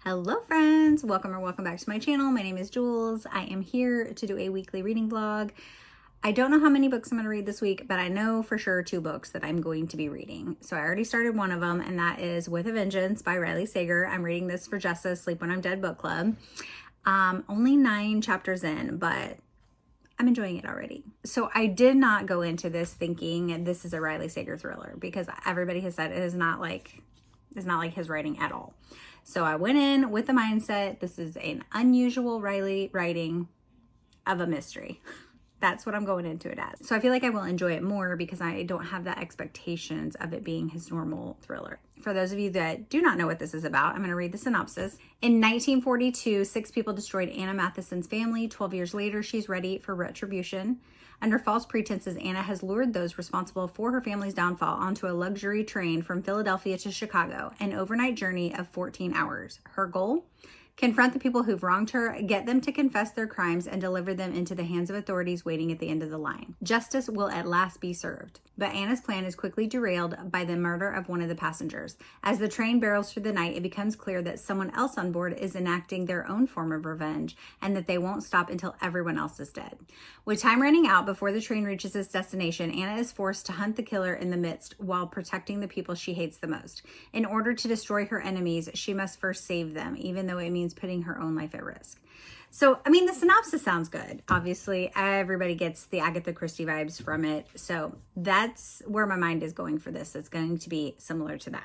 Hello friends, welcome back to my channel. My name is Jules. I am here to do a weekly reading vlog. I don't know how many books I'm going to read this week, but I know for sure 2 books that I'm going to be reading. So I already started one of them, and that is With a Vengeance by Riley Sager. I'm reading this for Jessa's Sleep When I'm Dead book club. Only 9 chapters in, but I'm enjoying it already. So I did not go into this thinking this is a Riley Sager thriller, because everybody has said it is not like his writing at all. So I went in with the mindset, this is an unusual Riley writing of a mystery. That's what I'm going into it as. So I feel like I will enjoy it more because I don't have the expectations of it being his normal thriller. For those of you that do not know what this is about, I'm going to read the synopsis. In 1942, 6 people destroyed Anna Matheson's family. 12 years later, she's ready for retribution. Under false pretenses, Anna has lured those responsible for her family's downfall onto a luxury train from Philadelphia to Chicago, an overnight journey of 14 hours. Her goal? Confront the people who've wronged her, get them to confess their crimes, and deliver them into the hands of authorities waiting at the end of the line. Justice will at last be served. But Anna's plan is quickly derailed by the murder of one of the passengers. As the train barrels through the night, it becomes clear that someone else on board is enacting their own form of revenge, and that they won't stop until everyone else is dead. With time running out before the train reaches its destination, Anna is forced to hunt the killer in the midst while protecting the people she hates the most. In order to destroy her enemies, she must first save them, even though it means putting her own life at risk. So, I mean, the synopsis sounds good. Obviously, everybody gets the Agatha Christie vibes from it. So that's where my mind is going for this. It's going to be similar to that.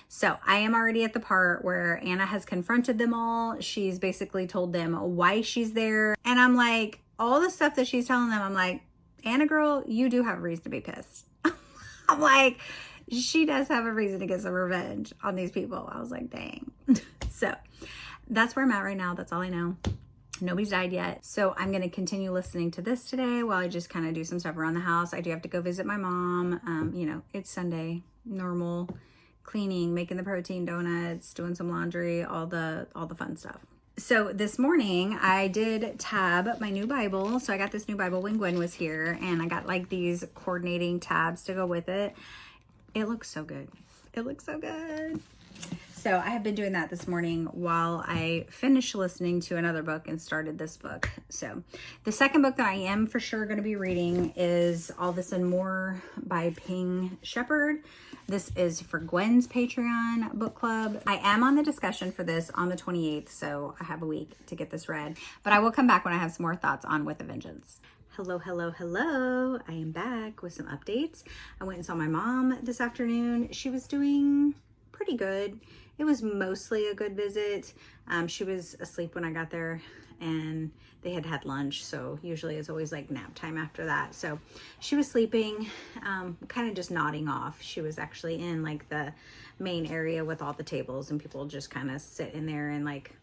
So I am already at the part where Anna has confronted them all. She's basically told them why she's there. And I'm like, all the stuff that she's telling them, I'm like, Anna girl, you do have a reason to be pissed. I'm like, she does have a reason to get some revenge on these people. I was like, dang. So that's where I'm at right now. That's all I know. Nobody's died yet. So I'm going to continue listening to this today while I just kind of do some stuff around the house. I do have to go visit my mom. You know, it's Sunday, normal cleaning, making the protein donuts, doing some laundry, all the fun stuff. So this morning I did tab my new Bible. So I got this new Bible when Gwen was here, and I got like these coordinating tabs to go with it. It looks so good. It looks so good. So I have been doing that this morning while I finished listening to another book and started this book. So the second book that I am for sure going to be reading is All This and More by Ping Shepherd. This is for Gwen's Patreon book club. I am on the discussion for this on the 28th, so I have a week to get this read. But I will come back when I have some more thoughts on With a Vengeance. Hello, hello, hello. I am back with some updates. I went and saw my mom this afternoon. She was doing pretty good. It was mostly a good visit. She was asleep when I got there, and they had had lunch, so usually it's always like nap time after that. So she was sleeping, kind of just nodding off. She was actually in like the main area with all the tables, and people just kind of sit in there and like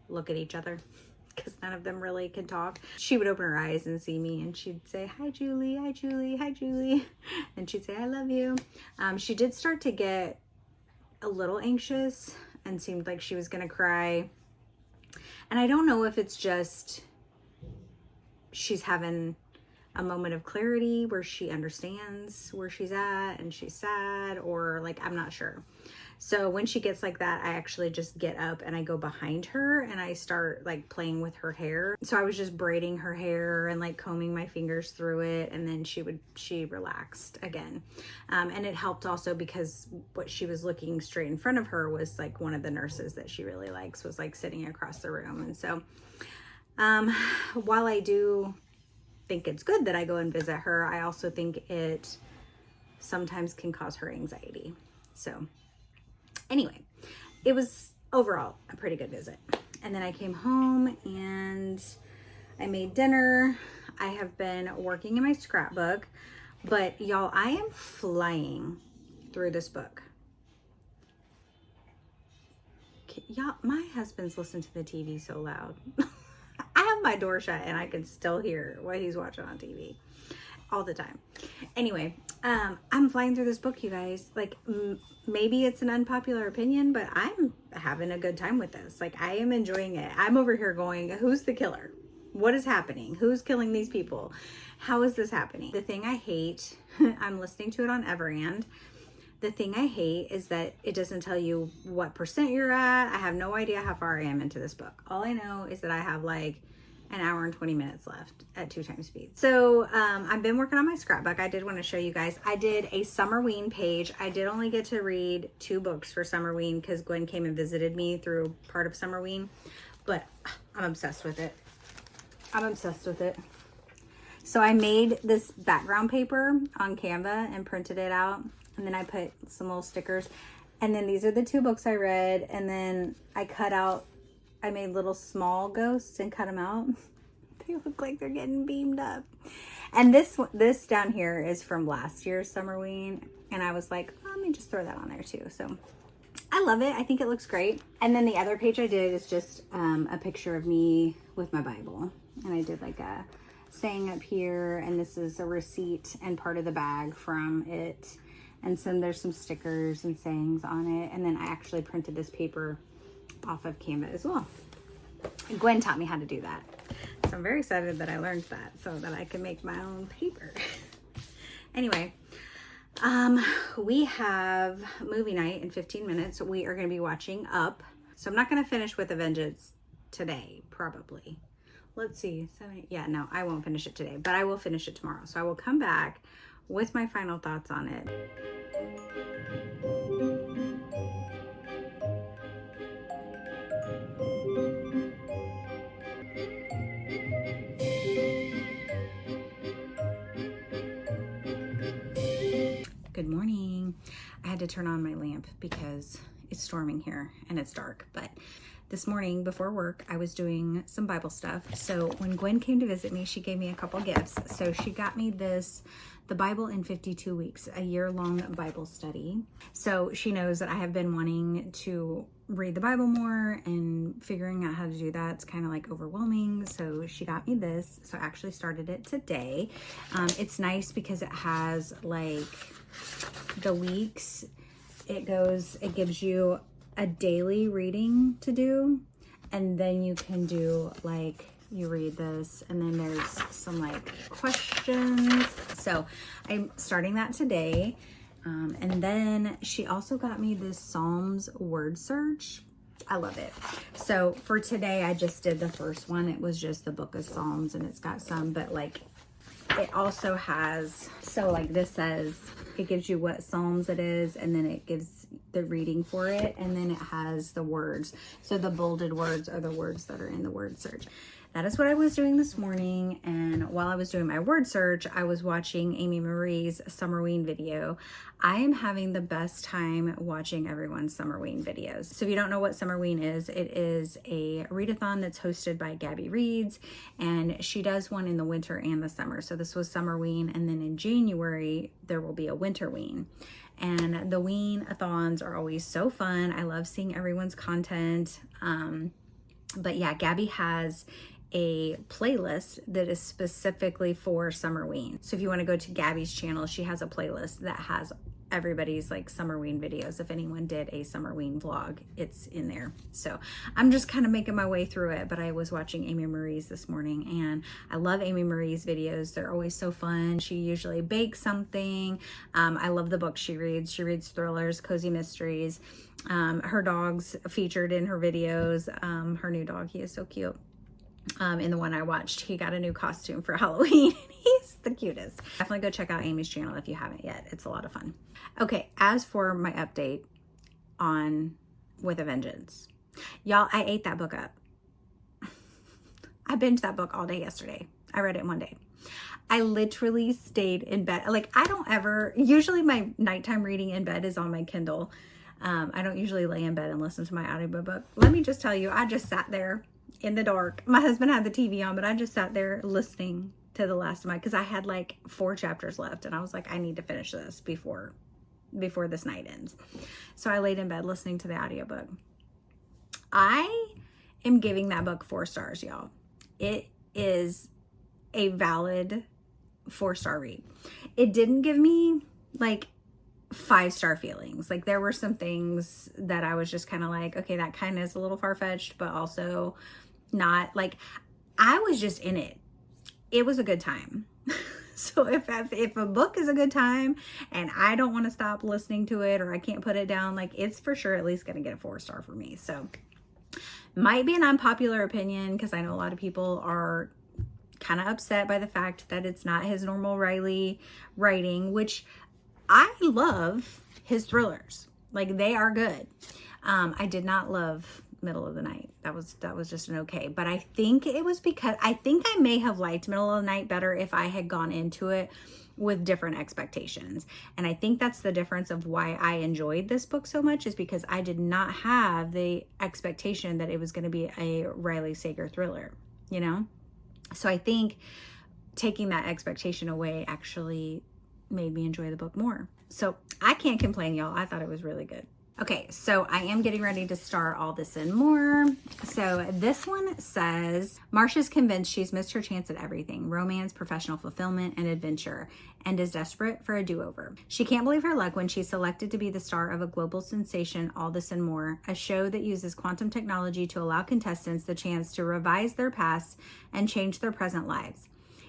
look at each other because none of them really can talk. She would open her eyes and see me, and she'd say, hi Julie, hi Julie, hi Julie, and she'd say, I love you. She did start to get a little anxious and seemed like she was gonna cry. And I don't know if it's just she's having a moment of clarity where she understands where she's at and she's sad, or like, I'm not sure. So when she gets like that, I actually just get up and I go behind her and I start like playing with her hair. So I was just braiding her hair and like combing my fingers through it, and then she relaxed again. And it helped also because what she was looking straight in front of her was like one of the nurses that she really likes was like sitting across the room. And so while I do think it's good that I go and visit her, I also think it sometimes can cause her anxiety. So anyway, it was overall a pretty good visit. And then I came home and I made dinner. I have been working in my scrapbook, but y'all, I am flying through this book. Y'all, my husband's listening to the TV so loud. I have my door shut and I can still hear what he's watching on TV all the time. Anyway, I'm flying through this book, you guys. Like, maybe it's an unpopular opinion, but I'm having a good time with this. Like, I am enjoying it. I'm over here going, who's the killer? What is happening? Who's killing these people? How is this happening? The thing I hate, I'm listening to it on Everand. The thing I hate is that it doesn't tell you what percent you're at. I have no idea how far I am into this book. All I know is that I have like an hour and 20 minutes left at 2 times speed. So I've been working on my scrapbook. I did want to show you guys. I did a Summerween page. I did only get to read 2 books for Summerween because Gwen came and visited me through part of Summerween. But I'm obsessed with it. I'm obsessed with it. So I made this background paper on Canva and printed it out. And then I put some little stickers. And then these are the 2 books I read. And then I made little small ghosts and cut them out. They look like they're getting beamed up. And this down here is from last year's Summerween. And I was like, let me just throw that on there too. So I love it. I think it looks great. And then the other page I did is just a picture of me with my Bible. And I did like a saying up here. And this is a receipt and part of the bag from it. And so there's some stickers and sayings on it. And then I actually printed this paper off of Canva as well. And Gwen taught me how to do that. So I'm very excited that I learned that so that I can make my own paper. Anyway, we have movie night in 15 minutes. We are going to be watching Up. So I'm not going to finish with A Vengeance today, probably. Let's see. Yeah, no, I won't finish it today, but I will finish it tomorrow. So I will come back with my final thoughts on it. Good morning. I had to turn on my lamp because it's storming here and it's dark, but this morning before work, I was doing some Bible stuff. So when Gwen came to visit me, she gave me a couple gifts. So she got me this, The Bible in 52 Weeks, a year-long Bible study. So she knows that I have been wanting to read the Bible more, and figuring out how to do that's kind of like overwhelming. So she got me this. So I actually started it today. It's nice because it has like the weeks. It gives you a daily reading to do, and then you can do like, you read this and then there's some like questions. So I'm starting that today. And then she also got me this Psalms word search. I love it. So for today, I just did the first one. It was just the book of Psalms, and it's got some, but like it also has, so like this says, it gives you what Psalms it is, and then it gives the reading for it, and then it has the words. So the bolded words are the words that are in the word search. That is what I was doing this morning, and while I was doing my word search, I was watching Amy Marie's Summerween video. I am having the best time watching everyone's Summerween videos. So if you don't know what Summerween is, it is a readathon that's hosted by Gabby Reads, and she does one in the winter and the summer. So this was Summerween, and then in January, there will be a Winterween. And the Ween-a-thons are always so fun. I love seeing everyone's content. But yeah, Gabby has a playlist that is specifically for Summerween. So if you want to go to Gabby's channel, she has a playlist that has everybody's like Summerween videos. If anyone did a Summerween vlog, it's in there. So I'm just kind of making my way through it, but I was watching Amy Marie's this morning, and I love Amy Marie's videos. They're always so fun. She usually bakes something. I love the books she reads. She reads thrillers, cozy mysteries. Her dog's featured in her videos. Her new dog, he is so cute. In the one I watched, he got a new costume for Halloween. He's the cutest. Definitely go check out Amy's channel if you haven't yet. It's a lot of fun. Okay, as for my update on With a Vengeance. Y'all, I ate that book up. I binged that book all day yesterday. I read it in one day. I literally stayed in bed. Like, I don't ever, usually my nighttime reading in bed is on my Kindle. I don't usually lay in bed and listen to my audiobook. Let me just tell you, I just sat there in the dark. My husband had the TV on, but I just sat there listening to the last of my, because I had like 4 chapters left, and I was like, I need to finish this before this night ends. So I laid in bed listening to the audiobook. I am giving that book 4 stars, y'all. It is a valid 4-star read. It didn't give me like 5-star feelings. Like, there were some things that I was just kind of like, okay, that kind of is a little far-fetched, but also not. Like, I was just in it. It was a good time. So if a book is a good time and I don't want to stop listening to it, or I can't put it down, like, it's for sure at least going to get a 4-star for me. So might be an unpopular opinion, because I know a lot of people are kind of upset by the fact that it's not his normal Riley writing, which I love his thrillers. Like, they are good. I did not love Middle of the Night. That was just an okay. But I think it was because I think I may have liked Middle of the Night better if I had gone into it with different expectations. And I think that's the difference of why I enjoyed this book so much, is because I did not have the expectation that it was going to be a Riley Sager thriller, you know? So I think taking that expectation away actually made me enjoy the book more. So I can't complain, y'all. I thought it was really good. Okay, so I am getting ready to start All This and More. So this one says, Marcia's convinced she's missed her chance at everything: romance, professional fulfillment, and adventure, and is desperate for a do-over. She can't believe her luck when she's selected to be the star of a global sensation, All This and More, a show that uses quantum technology to allow contestants the chance to revise their past and change their present lives.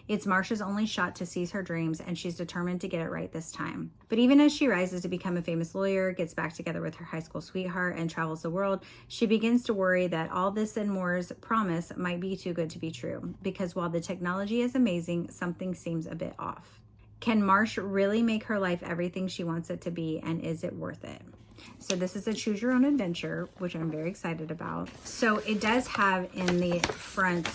It's Marcia's only shot to seize her dreams, and she's determined to get it right this time. But even as she rises to become a famous lawyer, gets back together with her high school sweetheart, and travels the world, she begins to worry that All This and More's promise might be too good to be true, because while the technology is amazing, something seems a bit off. Can Marcia really make her life everything she wants it to be, and is it worth it? So this is a choose your own adventure, which I'm very excited about. So it does have in the front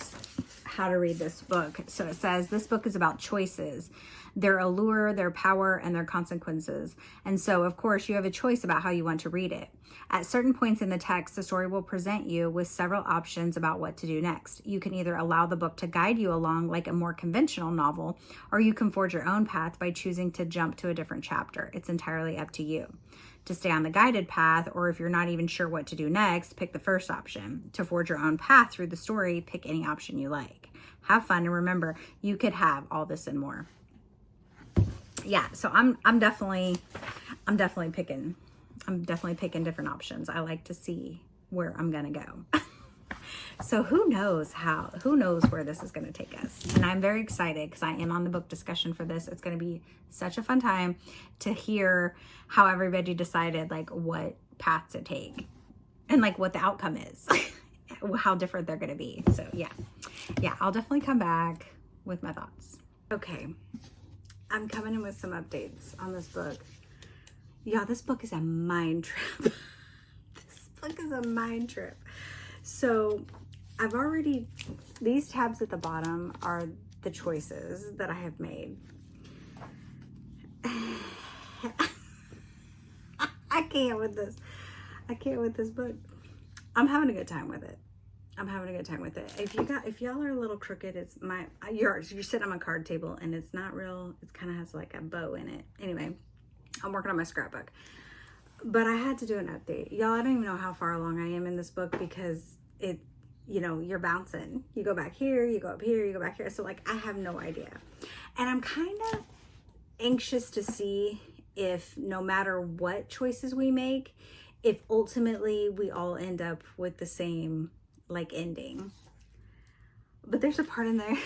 how to read this book. So it says, this book is about choices, their allure, their power, and their consequences. And so, of course, you have a choice about how you want to read it. At certain points in the text, the story will present you with several options about what to do next. You can either allow the book to guide you along like a more conventional novel, or you can forge your own path by choosing to jump to a different chapter. It's entirely up to you to stay on the guided path, or if you're not even sure what to do next, pick the first option. To forge your own path through the story, pick any option you like. Have fun, and remember, you could have all this and more. Yeah, so I'm definitely picking different options. I like to see where I'm gonna go. So who knows where this is going to take us. And I'm very excited because I am on the book discussion for this. It's going to be such a fun time to hear how everybody decided, like, what path to take and like what the outcome is, how different they're going to be. So yeah, I'll definitely come back with my thoughts. Okay, I'm coming in with some updates on this book. Yeah, this book is a mind trip. This book is a mind trip. So these tabs at the bottom are the choices that I have made. I can't with this. I can't with this book. I'm having a good time with it. If y'all are a little crooked, it's you're sitting on my card table and it's not real. It kind of has like a bow in it. Anyway, I'm working on my scrapbook. But I had to do an update. Y'all, I don't even know how far along I am in this book because you're bouncing. You go back here, you go up here, you go back here. So like, I have no idea. And I'm kind of anxious to see if no matter what choices we make, if ultimately we all end up with the same like ending. But there's a part in there,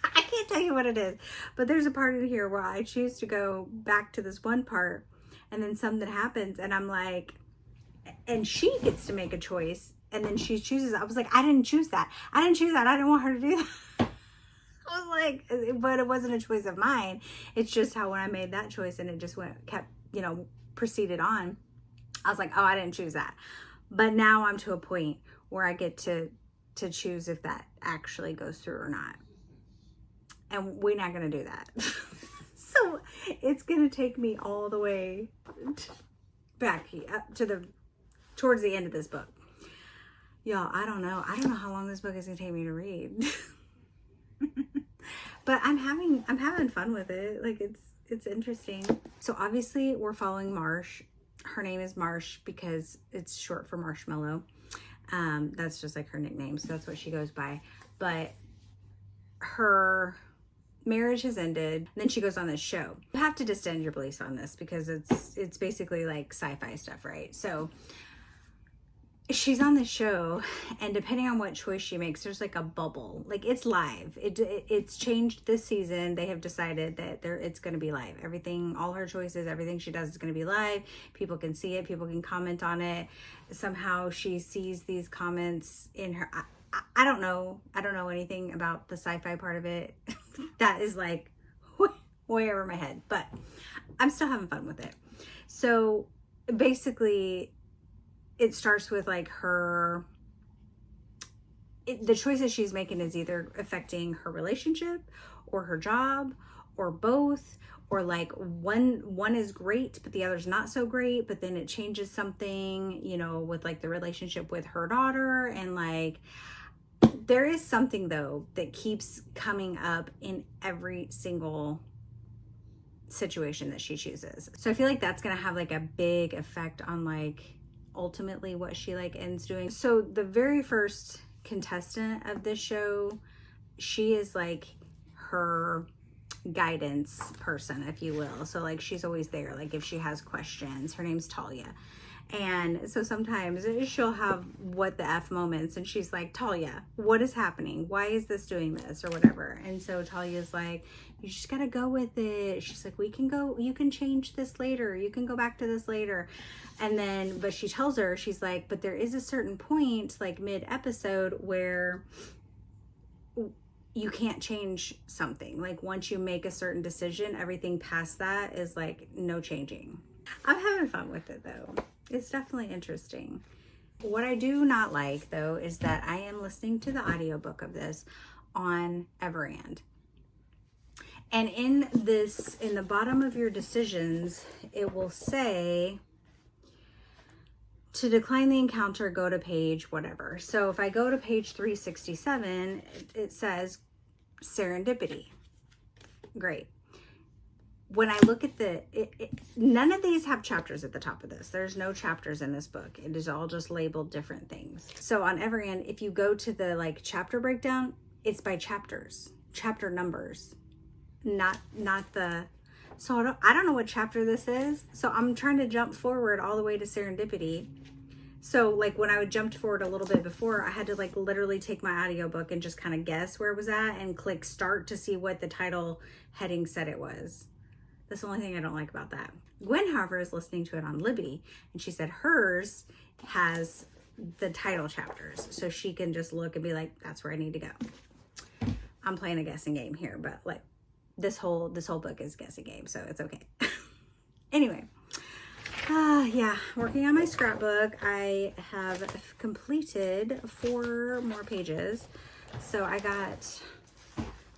I can't tell you what it is, but there's a part in here where I choose to go back to this one part and then something happens and I'm like, and she gets to make a choice and then she chooses. I was like, I didn't choose that. I didn't want her to do that. I was like, but it wasn't a choice of mine. It's just how when I made that choice and it just proceeded on, I was like, oh, I didn't choose that. But now I'm to a point where I get to choose if that actually goes through or not. And we're not going to do that. So it's going to take me all the way back up to towards the end of this book. Y'all, I don't know how long this book is going to take me to read. But I'm having fun with it. Like it's interesting. So obviously we're following Marsh. Her name is Marsh because it's short for Marshmallow. That's just like her nickname. So that's what she goes by. But her marriage has ended. And then she goes on this show. You have to distend your beliefs on this because it's basically like sci-fi stuff, right? So she's on the show, and depending on what choice she makes, there's like a bubble. Like, it's live. It's changed this season. They have decided that it's going to be live. Everything, all her choices, everything she does is going to be live. People can see it. People can comment on it. Somehow she sees these comments in her. I don't know. I don't know anything about the sci-fi part of it. That is like way over my head, but I'm still having fun with it. So basically, it starts with like the choices she's making is either affecting her relationship or her job or both, or like one is great but the other's not so great, but then it changes something, you know, with like the relationship with her daughter. And like, there is something though that keeps coming up in every single situation that she chooses. So I feel like that's gonna have like a big effect on like ultimately what she like ends doing. So the very first contestant of this show, she is like her guidance person, if you will. So like, she's always there, like if she has questions. Her name's Talia. And so sometimes she'll have what the F moments, and she's like, Talia, what is happening? Why is this doing this or whatever? And so Talia's like, you just gotta go with it. She's like, you can change this later. You can go back to this later. And then, but she tells her, she's like, but there is a certain point, like mid-episode, where you can't change something. Like once you make a certain decision, everything past that is like no changing. I'm having fun with it though. It's definitely interesting. What I do not like though is that I am listening to the audiobook of this on Everand. And in the bottom of your decisions, it will say to decline the encounter, go to page whatever. So if I go to page 367, it says serendipity. Great. When I look at none of these have chapters at the top of this. There's no chapters in this book. It is all just labeled different things. So on Everand, if you go to the like chapter breakdown, it's by chapters, chapter numbers, not the. So I don't know what chapter this is. So I'm trying to jump forward all the way to serendipity. So like when I would jump forward a little bit before, I had to like literally take my audiobook and just kind of guess where it was at and click start to see what the title heading said it was. That's the only thing I don't like about that. Gwen, however, is listening to it on Libby, and she said hers has the title chapters, so she can just look and be like, that's where I need to go. I'm playing a guessing game here, but like this whole book is guessing game, so it's okay. Anyway, yeah, working on my scrapbook. I have completed 4 more pages, so I got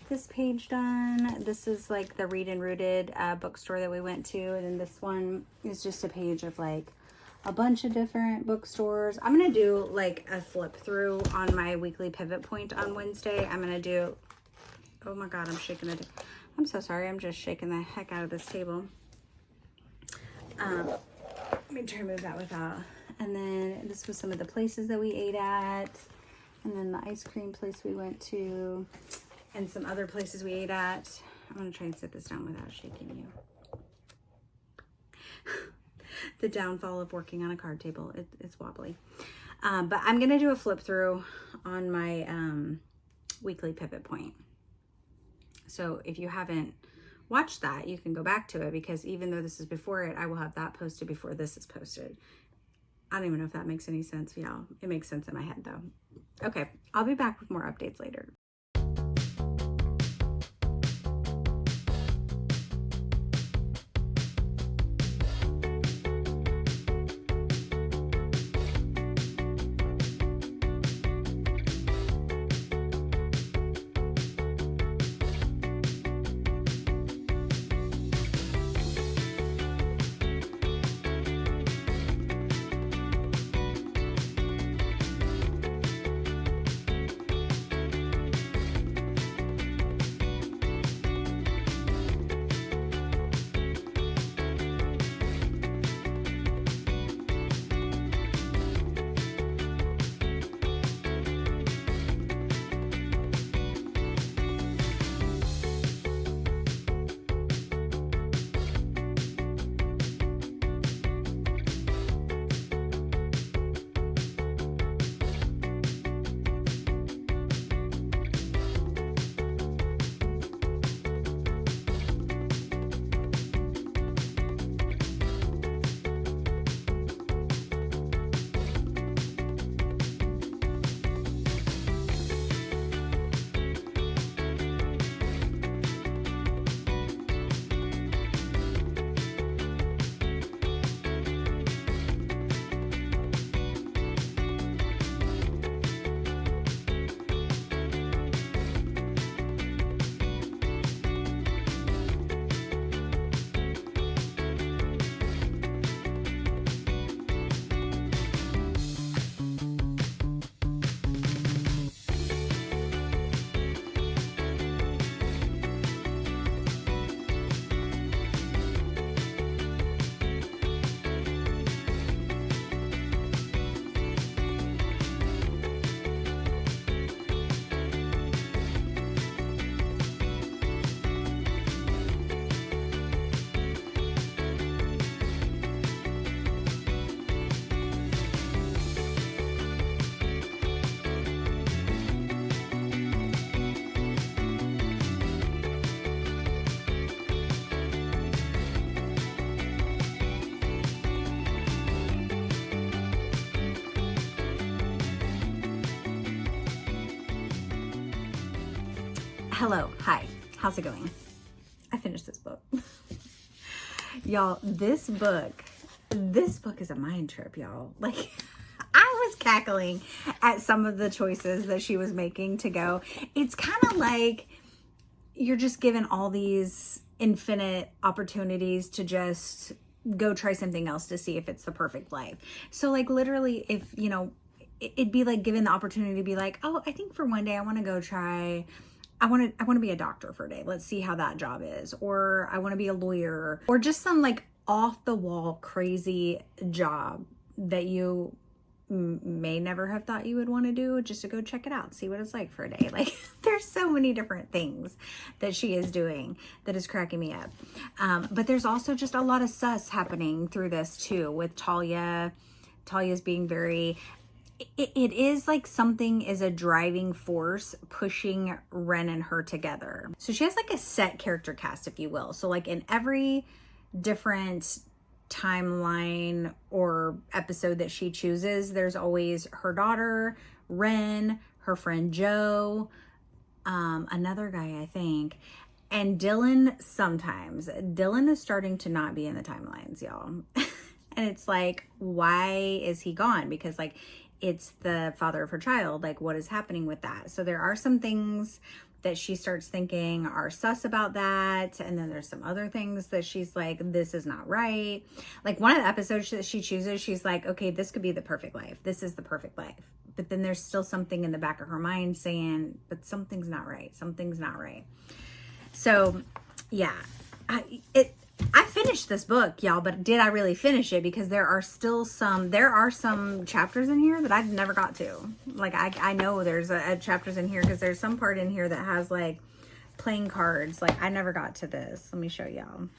this page done. This is like the Read and Rooted bookstore that we went to, and then this one is just a page of like a bunch of different bookstores. I'm gonna do like a flip through on my weekly pivot point on Wednesday. I'm gonna do, oh my god, I'm shaking it. I'm so sorry, I'm just shaking the heck out of this table. Let me try to move that without. And then this was some of the places that we ate at, and then the ice cream place we went to, and some other places we ate at. I'm gonna try and sit this down without shaking you. The downfall of working on a card table, it's wobbly. But I'm gonna do a flip through on my weekly pivot point. So if you haven't watched that, you can go back to it, because even though this is before it, I will have that posted before this is posted. I don't even know if that makes any sense, y'all. It makes sense in my head though. Okay, I'll be back with more updates later. Hello, hi, how's it going? I finished this book. Y'all, this book is a mind trip, y'all. Like, I was cackling at some of the choices that she was making to go. It's kind of like you're just given all these infinite opportunities to just go try something else to see if it's the perfect life. So like literally, if, you know, it'd be like given the opportunity to be like, oh, I think for one day I want to go try, I want to be a doctor for a day. Let's see how that job is. Or I want to be a lawyer, or just some like off the wall crazy job that you may never have thought you would want to do, just to go check it out, see what it's like for a day. Like, there's so many different things that she is doing that is cracking me up. But there's also just a lot of sus happening through this too, with Talia's being very, it is like something is a driving force pushing Ren and her together. So she has like a set character cast, if you will. So like in every different timeline or episode that she chooses, there's always her daughter, Ren, her friend Joe, another guy, I think, and Dylan sometimes. Dylan is starting to not be in the timelines, y'all. And it's like, why is he gone? Because like, it's the father of her child. Like, what is happening with that? So there are some things that she starts thinking are sus about that. And then there's some other things that she's like, this is not right. Like one of the episodes that she chooses, she's like, okay, this could be the perfect life. This is the perfect life. But then there's still something in the back of her mind saying, but something's not right. Something's not right. So yeah, I finished this book, y'all, but did I really finish it? Because there are some chapters in here that I've never got to. Like, I know there's a chapters in here because there's some part in here that has like playing cards. Like, I never got to this. Let me show y'all.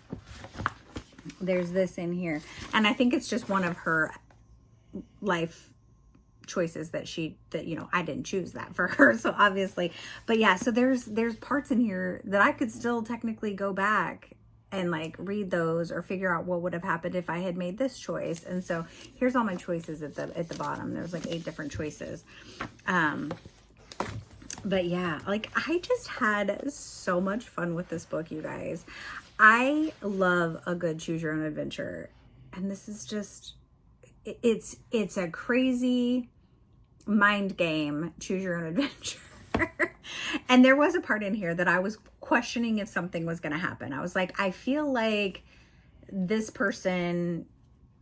There's this in here. And I think it's just one of her life choices that you know, I didn't choose that for her, so obviously. But yeah, so there's parts in here that I could still technically go back and like read those or figure out what would have happened if I had made this choice. And so here's all my choices at the bottom. There's like 8 different choices. But yeah, like I just had so much fun with this book, you guys. I love a good choose your own adventure. And this is just, it's a crazy mind game, choose your own adventure. And there was a part in here that I was questioning if something was going to happen. I was like, I feel like this person,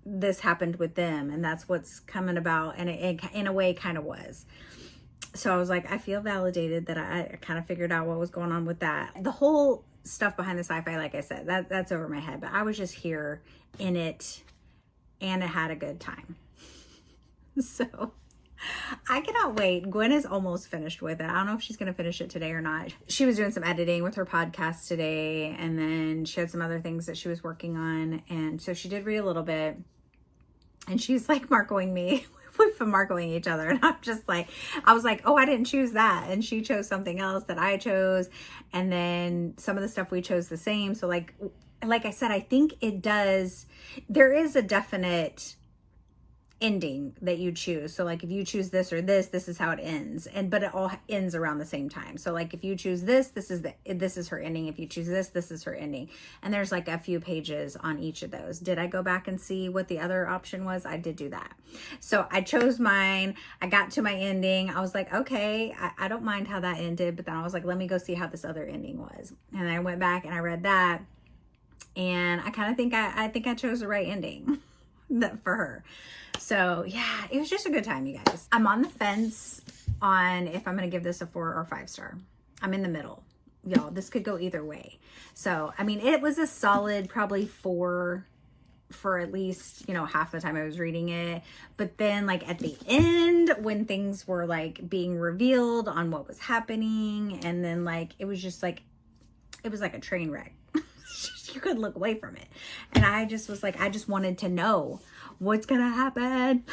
this happened with them, and that's what's coming about. And it in a way kind of was. So I was like, I feel validated that I kind of figured out what was going on with that. The whole stuff behind the sci-fi, like I said, that's over my head, but I was just here in it and I had a good time. So I cannot wait. Gwen is almost finished with it. I don't know if she's going to finish it today or not. She was doing some editing with her podcast today, and then she had some other things that she was working on. And so she did read a little bit, and she's like marcoing me. We've been marcoing each other. And I'm just like, I was like, oh, I didn't choose that. And she chose something else that I chose. And then some of the stuff we chose the same. So like I said, I think there is a definite ending that you choose. So like if you choose this or this is how it ends. But it all ends around the same time. So like if you choose this is her ending. If you choose this is her ending. And there's like a few pages on each of those. Did I go back and see what the other option was? I did do that. So I chose mine. I got to my ending. I was like, okay, I don't mind how that ended. But then I was like, let me go see how this other ending was. And I went back and I read that. And I kind of think I think I chose the right ending for her. So yeah, it was just a good time, you guys. I'm on the fence on if I'm going to give this a 4 or 5 star. I'm in the middle. Y'all, this could go either way. So, I mean, it was a solid probably 4 for at least, you know, half the time I was reading it. But then like at the end, when things were like being revealed on what was happening, and then like, it was just like, it was like a train wreck. You couldn't look away from it. And I just was like, I just wanted to know what's gonna happen.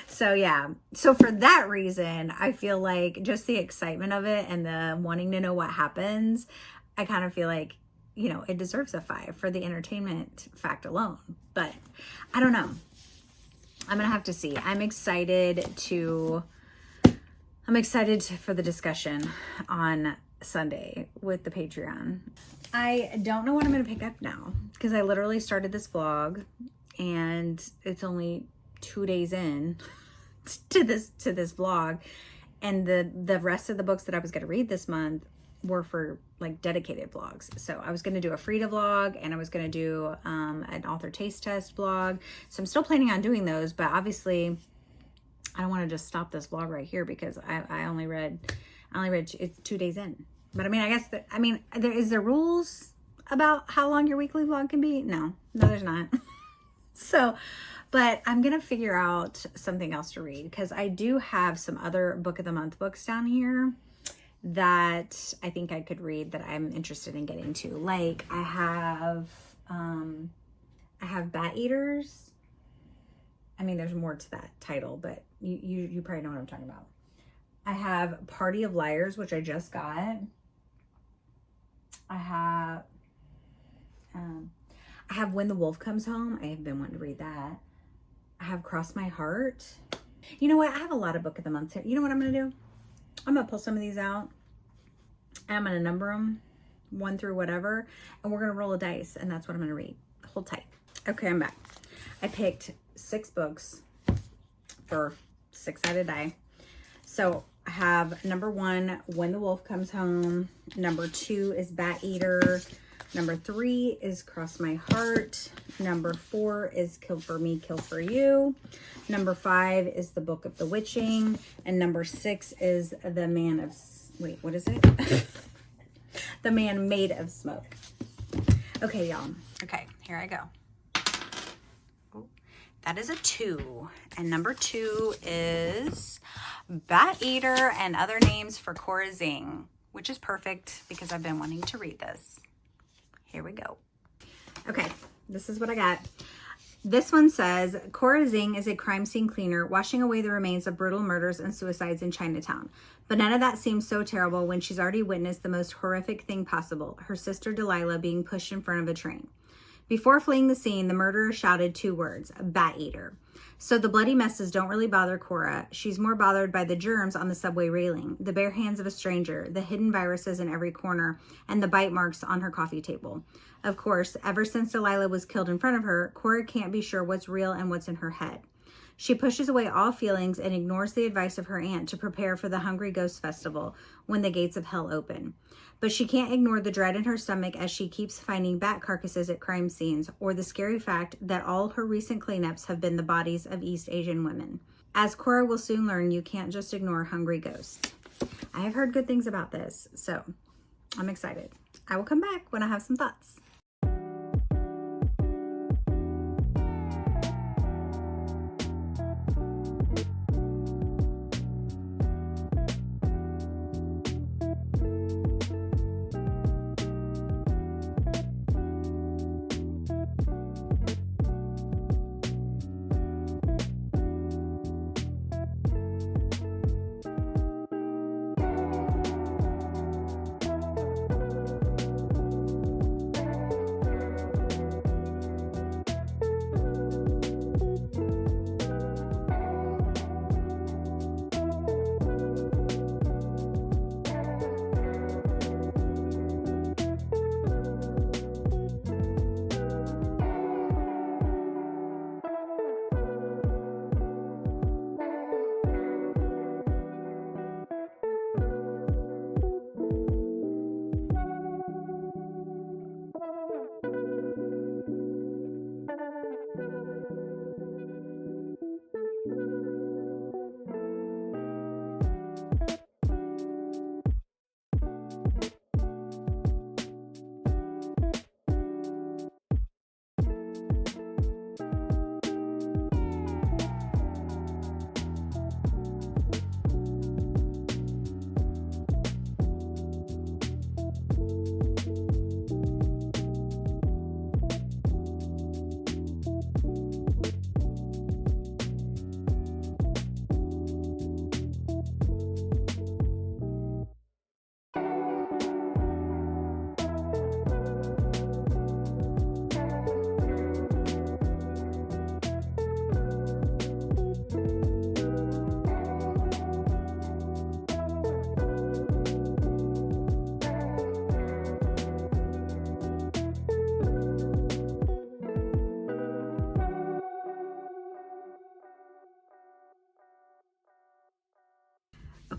So yeah, so for that reason, I feel like just the excitement of it and the wanting to know what happens, I kind of feel like, you know, it deserves a 5 for the entertainment fact alone. But I don't know. I'm gonna have to see. I'm excited for the discussion on Sunday with the Patreon. I don't know what I'm going to pick up now because I literally started this vlog and it's only 2 days in to this vlog, and the rest of the books that I was going to read this month were for like dedicated vlogs. So I was going to do a Frida vlog and I was going to do an author taste test vlog. So I'm still planning on doing those, but obviously I don't want to just stop this vlog right here because I only read it's 2 days in. But I mean, I guess is there rules about how long your weekly vlog can be? No, there's not. So, but I'm going to figure out something else to read because I do have some other book of the month books down here that I think I could read that I'm interested in getting to. Like I have Bat Eaters. I mean, there's more to that title, but you probably know what I'm talking about. I have Party of Liars, which I just got. I have When the Wolf Comes Home. I have been wanting to read that. I have Cross My Heart. You know what? I have a lot of book of the month here. You know what I'm going to do? I'm going to pull some of these out and I'm going to number them 1 through whatever. And we're going to roll a dice. And that's what I'm going to read. Hold tight. Okay, I'm back. I picked 6 books for 6-sided die. So I have number 1, When the Wolf Comes Home. Number 2 is Bat Eater. Number 3 is Cross My Heart. Number 4 is Kill for Me, Kill for You. Number 5 is The Book of the Witching. And number 6 is The Man of... Wait, what is it? The Man Made of Smoke. Okay, y'all. Okay, here I go. Oh, that is a 2. And number 2 is Bat Eater and Other Names for Cora Zing, which is perfect because I've been wanting to read this. Here we go. Okay, this is what I got. This one says, Cora Zing is a crime scene cleaner washing away the remains of brutal murders and suicides in Chinatown. But none of that seems so terrible when she's already witnessed the most horrific thing possible, her sister Delilah being pushed in front of a train. Before fleeing the scene, the murderer shouted 2 words, Bat Eater. So the bloody messes don't really bother Cora. She's more bothered by the germs on the subway railing, the bare hands of a stranger, the hidden viruses in every corner, and the bite marks on her coffee table. Of course, ever since Delilah was killed in front of her, Cora can't be sure what's real and what's in her head. She pushes away all feelings and ignores the advice of her aunt to prepare for the Hungry Ghost Festival when the gates of hell open. But she can't ignore the dread in her stomach as she keeps finding bat carcasses at crime scenes, or the scary fact that all her recent cleanups have been the bodies of East Asian women. As Cora will soon learn, you can't just ignore hungry ghosts. I have heard good things about this, so I'm excited. I will come back when I have some thoughts.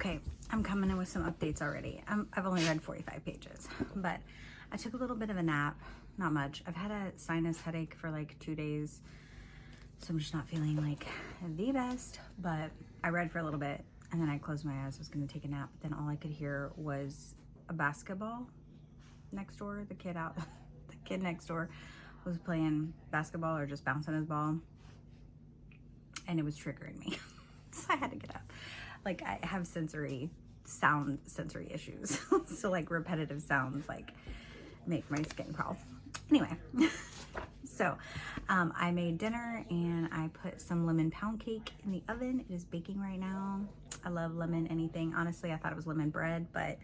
Okay, I'm coming in with some updates already. I've only read 45 pages, but I took a little bit of a nap, not much. I've had a sinus headache for like 2 days, so I'm just not feeling like the best, but I read for a little bit and then I closed my eyes. I was gonna take a nap, but then all I could hear was a basketball next door. The kid next door was playing basketball or just bouncing his ball, and it was triggering me. So I had to get up. Like, I have sensory issues. So like repetitive sounds like make my skin crawl. Anyway, so I made dinner and I put some lemon pound cake in the oven. It is baking right now. I love lemon anything. Honestly, I thought it was lemon bread, but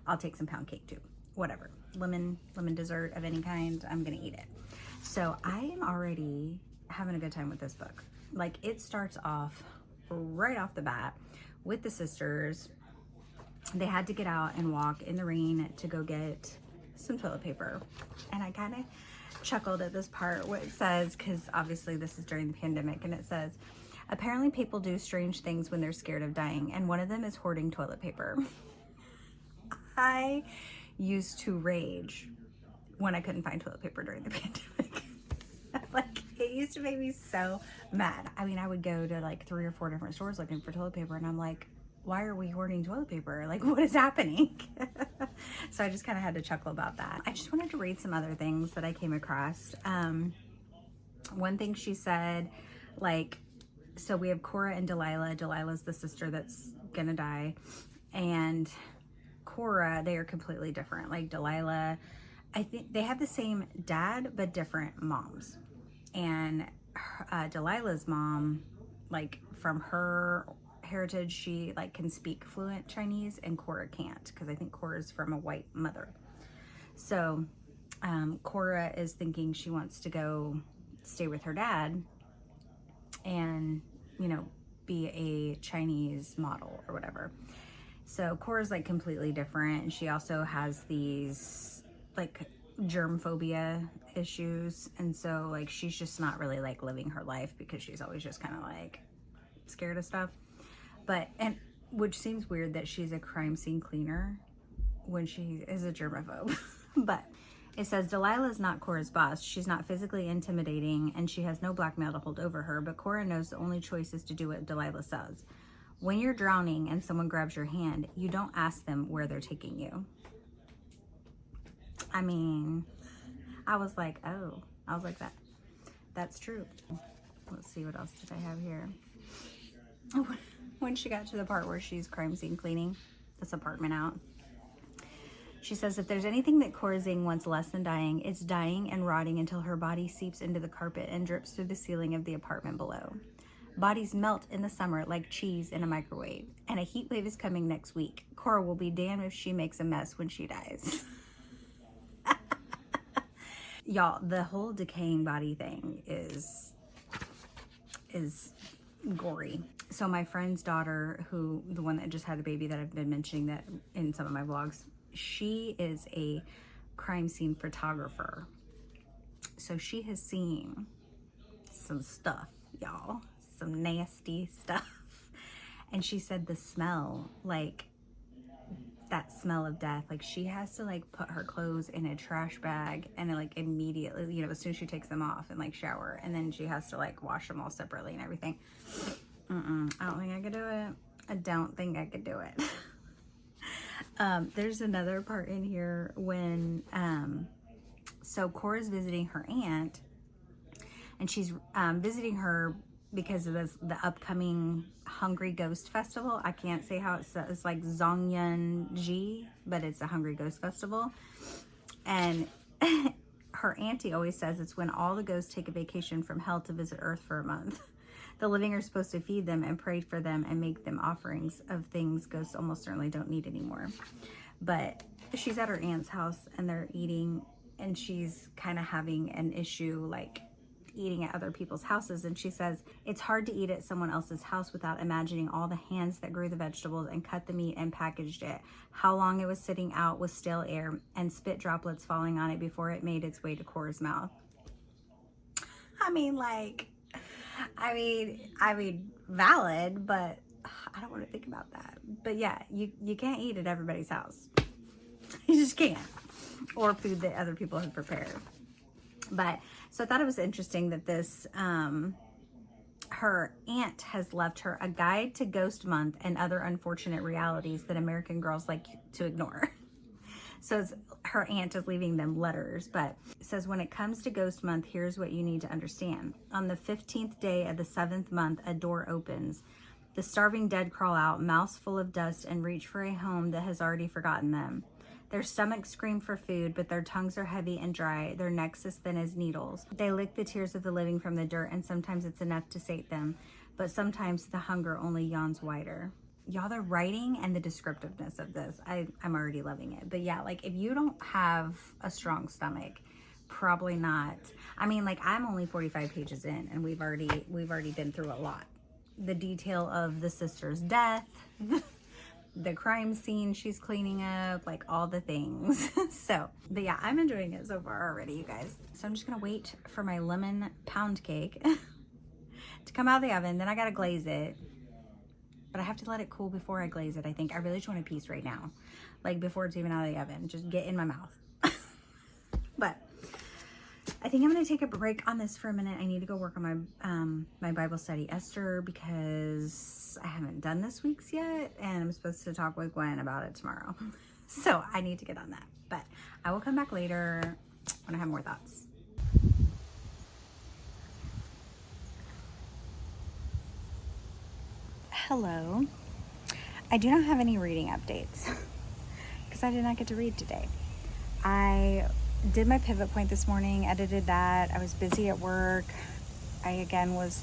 I'll take some pound cake too. Whatever. Lemon dessert of any kind, I'm gonna eat it. So I am already having a good time with this book. Like, it starts off right off the bat with the sisters. They had to get out and walk in the rain to go get some toilet paper. And I kind of chuckled at this part where it says, because obviously this is during the pandemic, and it says, apparently people do strange things when they're scared of dying, and one of them is hoarding toilet paper. I used to rage when I couldn't find toilet paper during the pandemic. Like, it used to make me so mad. I mean, I would go to like 3 or 4 different stores looking for toilet paper, and I'm like, why are we hoarding toilet paper? Like, what is happening? So I just kind of had to chuckle about that. I just wanted to read some other things that I came across. One thing she said, like, so we have Cora and Delilah. Delilah's the sister that's gonna die, and Cora, they are completely different. Like, Delilah, I think they have the same dad but different moms. And Delilah's mom, like, from her heritage, she like can speak fluent Chinese, and Cora can't, because I think Cora's from a white mother. So Cora is thinking she wants to go stay with her dad and, you know, be a Chinese model or whatever. So Cora's like completely different, and she also has these like germ phobia issues, and so like she's just not really like living her life because she's always just kind of like scared of stuff. But, and which seems weird that she's a crime scene cleaner when she is a germaphobe. But it says Delilah is not Cora's boss. She's not physically intimidating, and she has no blackmail to hold over her, but Cora knows the only choice is to do what Delilah says. When you're drowning and someone grabs your hand, you don't ask them where they're taking you. I mean, I was like, oh, I was like, that's true. Let's see, what else did I have here? When she got to the part where she's crime scene cleaning this apartment out, she says, if there's anything that Cora Zing wants less than dying, it's dying and rotting until her body seeps into the carpet and drips through the ceiling of the apartment below. Bodies melt in the summer like cheese in a microwave, and a heat wave is coming next week. Cora will be damned if she makes a mess when she dies. Y'all, the whole decaying body thing is gory. So my friend's daughter, who, the one that just had a baby that I've been mentioning that in some of my vlogs, she is a crime scene photographer. So she has seen some stuff, y'all, some nasty stuff. And she said the smell, like that smell of death, like she has to like put her clothes in a trash bag and like immediately, you know, as soon as she takes them off and like shower, and then she has to like wash them all separately and everything. I don't think I could do it. I don't think I could do it. There's another part in here when so Cora's visiting her aunt, and she's visiting her because of the upcoming Hungry Ghost Festival. I can't say how it's like Zhongyan-ji, but it's a Hungry Ghost Festival. And her auntie always says it's when all the ghosts take a vacation from hell to visit Earth for a month. The living are supposed to feed them and pray for them and make them offerings of things ghosts almost certainly don't need anymore. But she's at her aunt's house and they're eating, and she's kind of having an issue like eating at other people's houses, and she says it's hard to eat at someone else's house without imagining all the hands that grew the vegetables and cut the meat and packaged it, how long it was sitting out with stale air and spit droplets falling on it before it made its way to Cora's mouth. I mean, valid, but I don't want to think about that. But yeah, you can't eat at everybody's house. You just can't. Or food that other people have prepared. But so I thought it was interesting that this her aunt has left her a guide to Ghost Month and other unfortunate realities that American girls like to ignore. So her aunt is leaving them letters, but it says, when it comes to Ghost Month, here's what you need to understand. On the 15th day of the 7th month, a door opens. The starving dead crawl out, mouths full of dust, and reach for a home that has already forgotten them. Their stomachs scream for food, but their tongues are heavy and dry, their necks as thin as needles. They lick the tears of the living from the dirt, and sometimes it's enough to sate them, but sometimes the hunger only yawns wider. Y'all, the writing and the descriptiveness of this, I'm already loving it. But yeah, like if you don't have a strong stomach, probably not. I mean, like I'm only 45 pages in and we've already been through a lot. The detail of the sister's death, the crime scene she's cleaning up, like all the things. So, but yeah, I'm enjoying it so far already, you guys. So I'm just gonna wait for my lemon pound cake to come out of the oven. Then I gotta glaze it. But I have to let it cool before I glaze it, I think. I really just want a piece right now. Like before it's even out of the oven. Just get in my mouth. But I think I'm going to take a break on this for a minute. I need to go work on my my Bible study, Esther, because I haven't done this week's yet. And I'm supposed to talk with Gwen about it tomorrow. So I need to get on that. But I will come back later when I have more thoughts. Hello. I do not have any reading updates because I did not get to read today. I did my pivot point this morning, edited that. I was busy at work. I again was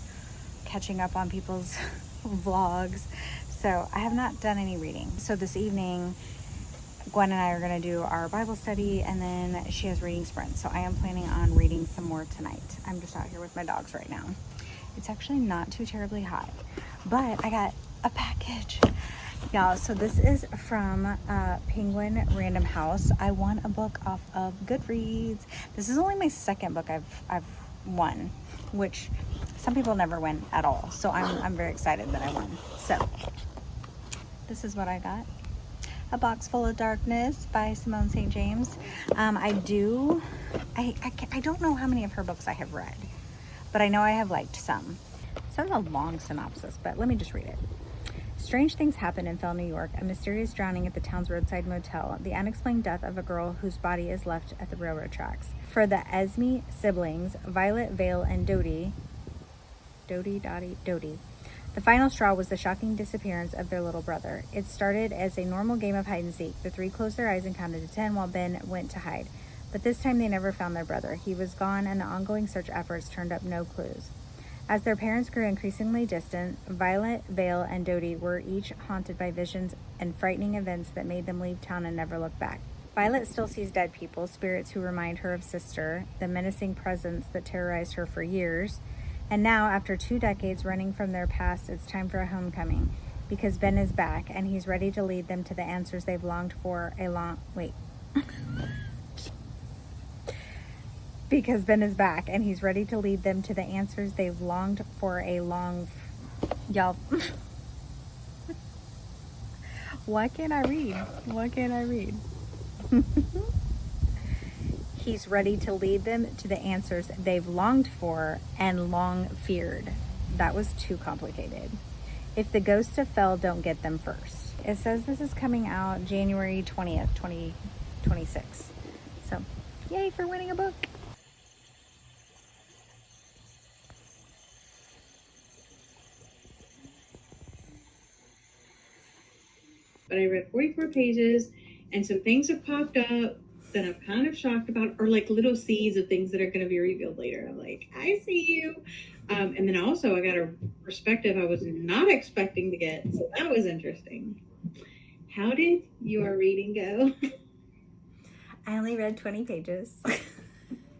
catching up on people's vlogs. So I have not done any reading. So this evening, Gwen and I are going to do our Bible study, and then she has reading sprints. So I am planning on reading some more tonight. I'm just out here with my dogs right now. It's actually not too terribly hot, but I got a package, y'all. So this is from Penguin Random House. I won a book off of Goodreads. This is only my second book I've won, which some people never win at all. So I'm very excited that I won. So this is what I got. A Box Full of Darkness by Simone St. James. I don't know how many of her books I have read, but I know I have liked some. So it's a long synopsis, but let me just read it. Strange things happen in Fell, New York. A mysterious drowning at the town's roadside motel. The unexplained death of a girl whose body is left at the railroad tracks. For the Esme siblings, Violet, Vale, and Dodie, the final straw was the shocking disappearance of their little brother. It started as a normal game of hide and seek. The three closed their eyes and counted to 10 while Ben went to hide. But this time they never found their brother. He was gone, and the ongoing search efforts turned up no clues. As their parents grew increasingly distant, Violet, Vale, and Dodie were each haunted by visions and frightening events that made them leave town and never look back. Violet still sees dead people, spirits who remind her of Sister, the menacing presence that terrorized her for years. And now, after 2 decades running from their past, it's time for a homecoming. Because Ben is back, and he's ready to lead them to the answers they've longed for Because Ben is back, and he's ready to lead them to the answers they've longed for a long... Y'all... Why can't I read? He's ready to lead them to the answers they've longed for and long feared. That was too complicated. If the ghosts of Fell don't get them first. It says this is coming out January 20th, 2026. So, yay for winning a book. But I read 44 pages, and some things have popped up that I'm kind of shocked about, or like little seeds of things that are going to be revealed later. I'm like, I see you. And then also I got a perspective I was not expecting to get, so that was interesting. How did your reading go? I only read 20 pages.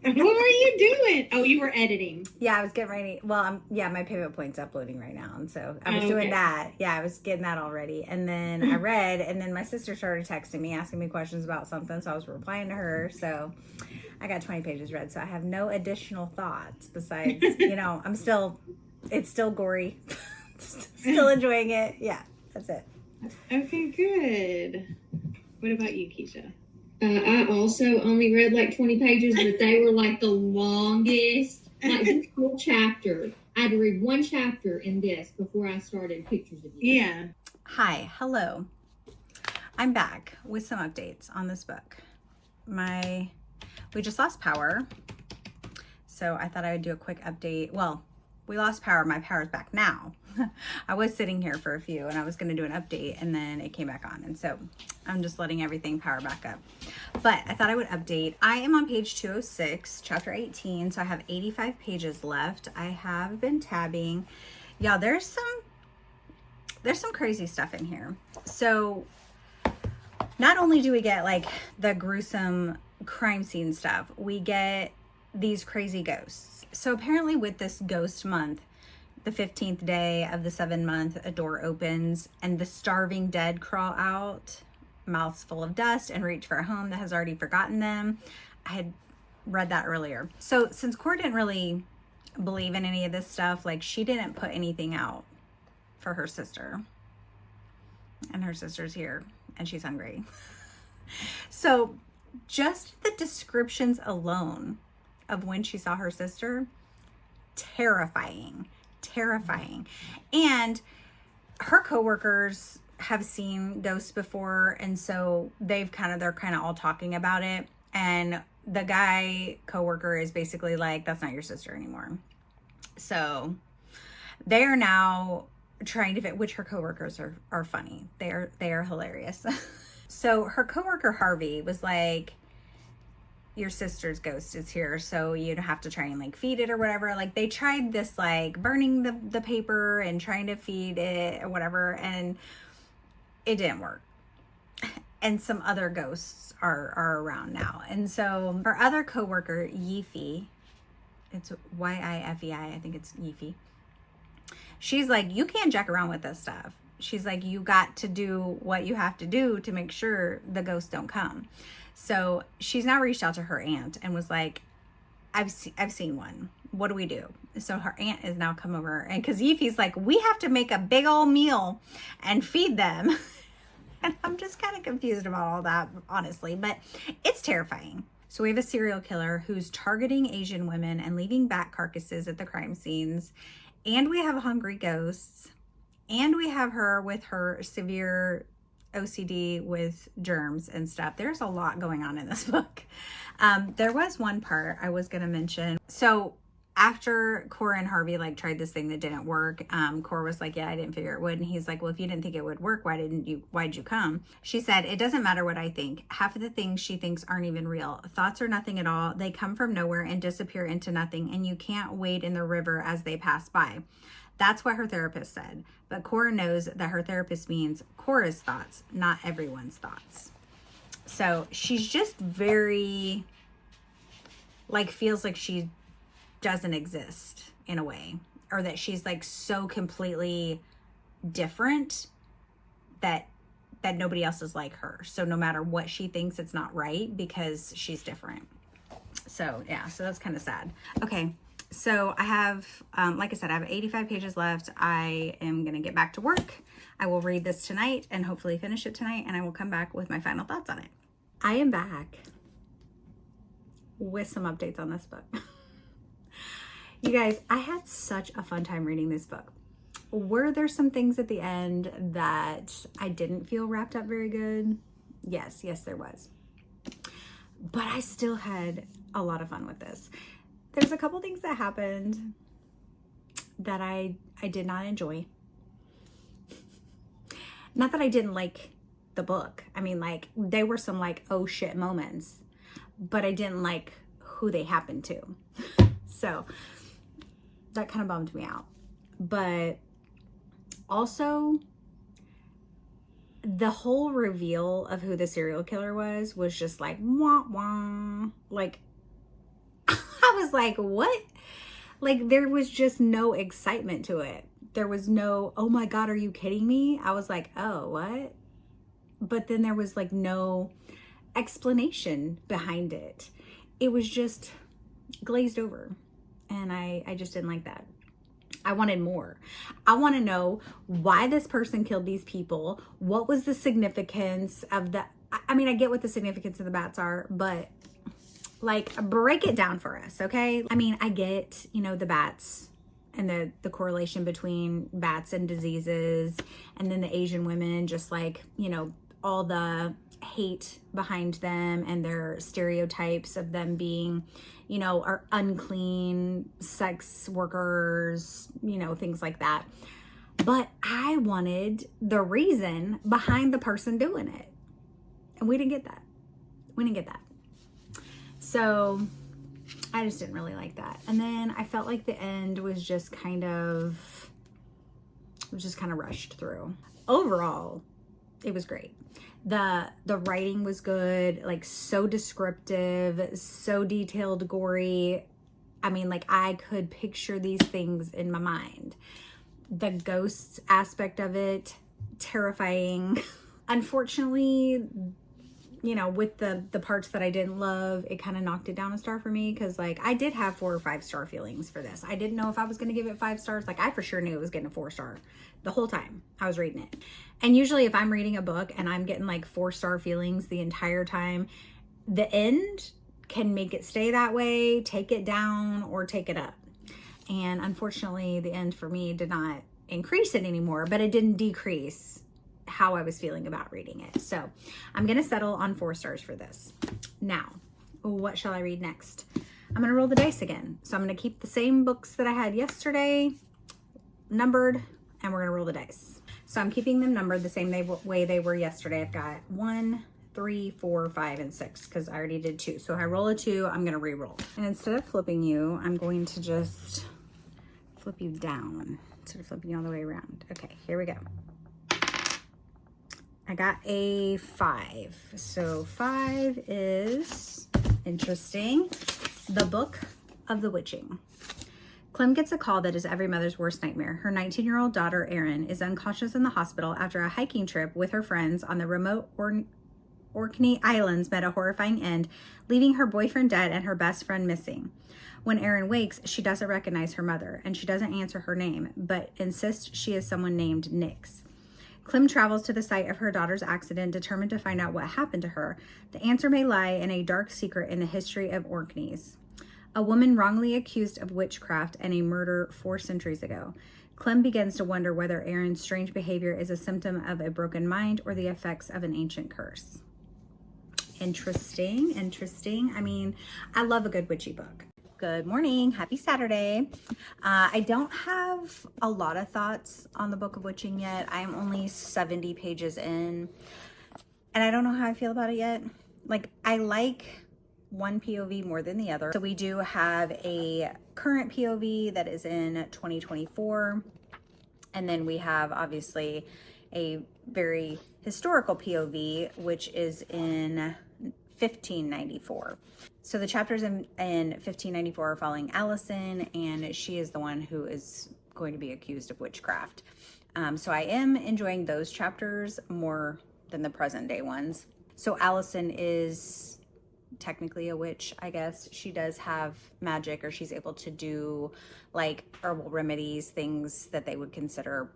What were you doing? Oh, you were editing. Yeah, I was getting ready. Well, my pivot point's uploading right now. And so I was doing that. Yeah, I was getting that all ready. And then I read, and then my sister started texting me, asking me questions about something. So I was replying to her. So I got 20 pages read. So I have no additional thoughts besides, it's still gory. Still enjoying it. Yeah, that's it. Okay, good. What about you, Keisha? I also only read like 20 pages, but they were like the longest, like this whole chapter. I had to read one chapter in this before I started Pictures of You. Yeah. Hi, hello. I'm back with some updates on this book. We just lost power, so I thought I would do a quick update. Well, we lost power. My power's back now. I was sitting here for a few and I was going to do an update and then it came back on. And so I'm just letting everything power back up. But I thought I would update. I am on page 206, chapter 18. So I have 85 pages left. I have been tabbing. Yeah, there's some crazy stuff in here. So not only do we get like the gruesome crime scene stuff, we get these crazy ghosts. So apparently with this ghost month, the 15th day of the 7th month, a door opens and the starving dead crawl out, mouths full of dust, and reach for a home that has already forgotten them. I had read that earlier. So since Cora didn't really believe in any of this stuff, like she didn't put anything out for her sister. And her sister's here and she's hungry. So just the descriptions alone of when she saw her sister, terrifying. And her coworkers have seen ghosts before, and so they're kind of all talking about it. And the guy coworker is basically like, that's not your sister anymore. So they are now trying to fit, which her coworkers are funny. They are hilarious. So her coworker Harvey was like, your sister's ghost is here, so you'd have to try and like feed it or whatever. Like they tried this like burning the paper and trying to feed it or whatever, and it didn't work. And some other ghosts are around now. And so her other coworker Yifei, it's Yifei, I think it's Yifei, she's like, you can't jack around with this stuff. She's like, you got to do what you have to do to make sure the ghosts don't come. So she's now reached out to her aunt and was like, I've seen one. What do we do? So her aunt is now come over, and because Yifei's like, we have to make a big old meal and feed them. And I'm just kind of confused about all that, honestly, but it's terrifying. So we have a serial killer who's targeting Asian women and leaving bat carcasses at the crime scenes. And we have hungry ghosts. And we have her with her severe OCD with germs and stuff. There's a lot going on in this book. There was one part I was going to mention. So after Cora and Harvey like tried this thing that didn't work, Cora was like, yeah, I didn't figure it would. And he's like, well, if you didn't think it would work, why'd you come? She said, it doesn't matter what I think. Half of the things she thinks aren't even real. Thoughts are nothing at all. They come from nowhere and disappear into nothing. And you can't wade in the river as they pass by. That's what her therapist said. But Cora knows that her therapist means Cora's thoughts, not everyone's thoughts. So she's just very, like, feels like she doesn't exist in a way. Or that she's, like, so completely different that nobody else is like her. So no matter what she thinks, it's not right because she's different. So, yeah. So that's kind of sad. Okay. So I have, like I said, I have 85 pages left. I am going to get back to work. I will read this tonight and hopefully finish it tonight, and I will come back with my final thoughts on it. I am back with some updates on this book. You guys, I had such a fun time reading this book. Were there some things at the end that I didn't feel wrapped up very good? Yes, there was. But I still had a lot of fun with this. There's a couple things that happened that I did not enjoy. Not that I didn't like the book. I mean, like, there were some like, oh shit moments, but I didn't like who they happened to. So that kind of bummed me out. But also, the whole reveal of who the serial killer was just like, wah, wah. Like, I was like, what? Like, there was just no excitement to it. There was no, oh my God, are you kidding me? I was like, oh, what? But then there was like no explanation behind it. It was just glazed over. And I just didn't like that. I wanted more. I want to know why this person killed these people. What was the significance of the, I mean, I get what the significance of the bats are, but like break it down for us, okay? I mean, I get, you know, the bats and the correlation between bats and diseases, and then the Asian women, just like, you know, all the hate behind them and their stereotypes of them being, you know, are unclean sex workers, you know, things like that. But I wanted the reason behind the person doing it. And we didn't get that. We didn't get that. So I just didn't really like that. And then I felt like the end was just kind of rushed through. Overall, it was great. The writing was good, like so descriptive, so detailed, gory. I mean, like I could picture these things in my mind. The ghosts aspect of it, terrifying. Unfortunately, you know, with the parts that I didn't love, it kind of knocked it down a star for me, because like I did have 4 or 5 star feelings for this. I didn't know if I was going to give it 5 stars. Like I for sure knew it was getting a 4 star the whole time I was reading it. And usually if I'm reading a book and I'm getting like 4 star feelings the entire time, the end can make it stay that way, take it down, or take it up. And unfortunately, the end for me did not increase it anymore, but it didn't decrease how I was feeling about reading it. So I'm going to settle on 4 stars for this. Now, what shall I read next? I'm going to roll the dice again. So I'm going to keep the same books that I had yesterday numbered, and we're going to roll the dice. So I'm keeping them numbered the same way they were yesterday. I've got 1, 3, 4, 5, and 6, because I already did 2. So if I roll a 2, I'm going to re-roll. And instead of flipping you, I'm going to just flip you down instead of flipping you all the way around. Okay, here we go. I got a 5. So 5 is interesting. The Book of the Witching. Clem gets a call that is every mother's worst nightmare. Her 19-year-old daughter, Erin, is unconscious in the hospital after a hiking trip with her friends on the remote Orkney Islands met a horrifying end, leaving her boyfriend dead and her best friend missing. When Erin wakes, she doesn't recognize her mother, and she doesn't answer her name, but insists she is someone named Nix. Clem travels to the site of her daughter's accident, determined to find out what happened to her. The answer may lie in a dark secret in the history of Orkneys. A woman wrongly accused of witchcraft and a murder 4 centuries ago. Clem begins to wonder whether Erin's strange behavior is a symptom of a broken mind or the effects of an ancient curse. Interesting, interesting. I mean, I love a good witchy book. Good morning. Happy Saturday. I don't have a lot of thoughts on the Book of Witching yet. I'm only 70 pages in, and I don't know how I feel about it yet. Like, I like one POV more than the other. So we do have a current POV that is in 2024. And then we have obviously a very historical POV, which is in 1594. So the chapters in 1594 are following Allison, and she is the one who is going to be accused of witchcraft. So I am enjoying those chapters more than the present day ones. So Allison is technically a witch, I guess. She does have magic, or she's able to do like herbal remedies, things that they would consider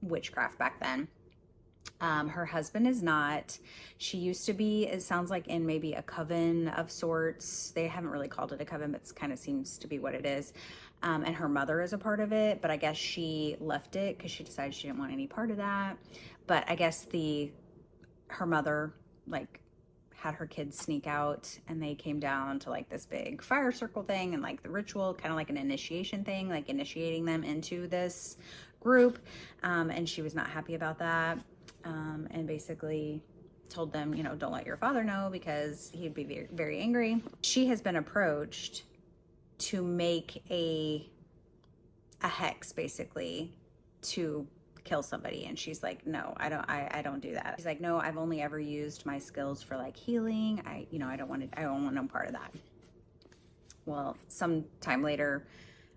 witchcraft back then. Her husband is not. She used to be, it sounds like, in maybe a coven of sorts. They haven't really called it a coven, but it kind of seems to be what it is. And her mother is a part of it, but I guess she left it because she decided she didn't want any part of that. But I guess her mother like had her kids sneak out, and they came down to like this big fire circle thing and like the ritual, kind of like an initiation thing, like initiating them into this group. And she was not happy about that. And basically told them, you know, don't let your father know because he'd be very, very angry. She has been approached to make a hex basically to kill somebody, and she's like, no, I don't do that. She's like, no, I've only ever used my skills for like healing. I don't want no part of that. Well, some time later,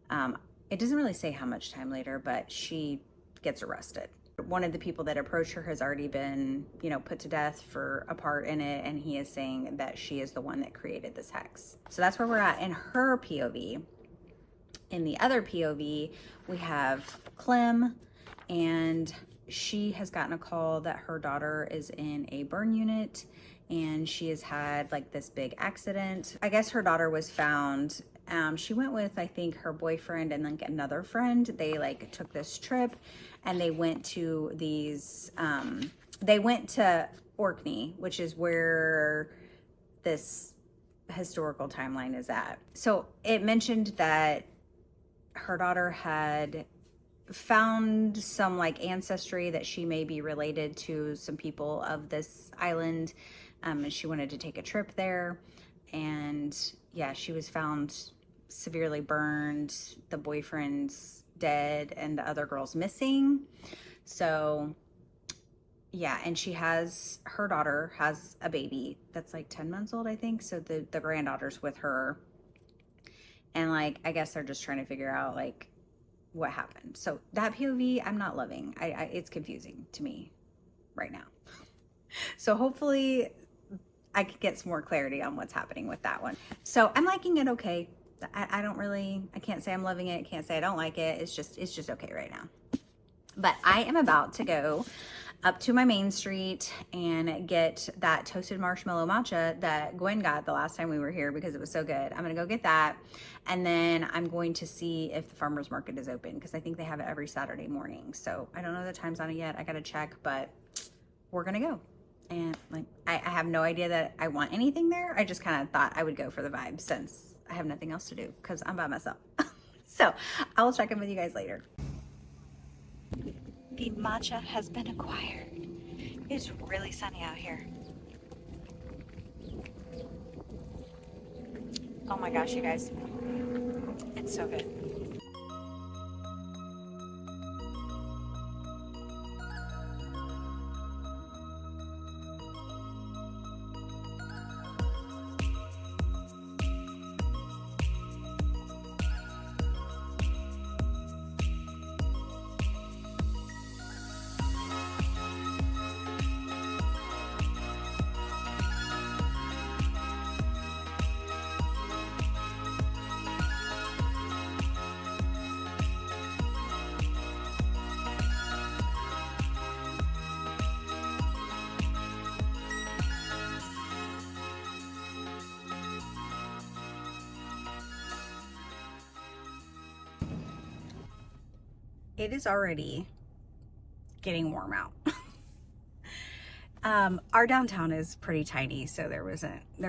it doesn't really say how much time later, but she gets arrested. One of the people that approached her has already been, you know, put to death for a part in it, and he is saying that she is the one that created this hex. So that's where we're at in her POV. In the other POV, we have Clem, and she has gotten a call that her daughter is in a burn unit and she has had like this big accident. I guess her daughter was found. She went with, I think, her boyfriend and then another friend. They like took this trip and they went to these, they went to Orkney, which is where this historical timeline is at. So it mentioned that her daughter had found some like ancestry that she may be related to some people of this island, and she wanted to take a trip there. And yeah, she was found severely burned, the boyfriend's dead, and the other girl's missing. So yeah, and her daughter has a baby that's like 10 months old, I think. So the granddaughter's with her, and like I guess they're just trying to figure out like what happened. So that POV I'm not loving. It's confusing to me right now. So hopefully I could get some more clarity on what's happening with that one. So I'm liking it okay. I can't say I'm loving it, can't say I don't like it. It's just okay right now. But I am about to go up to my main street and get that toasted marshmallow matcha that Gwen got the last time we were here because it was so good. I'm gonna go get that, and then I'm going to see if the farmer's market is open because I think they have it every Saturday morning. So I don't know the times on it yet. I gotta check, but we're gonna go. And like I have no idea that I want anything there. I just kind of thought I would go for the vibe since I have nothing else to do because I'm by myself. So I will check in with you guys later. The matcha has been acquired. It's really sunny out here. Oh my gosh, you guys. It's so good. It is already getting warm out. Our downtown is pretty tiny, so there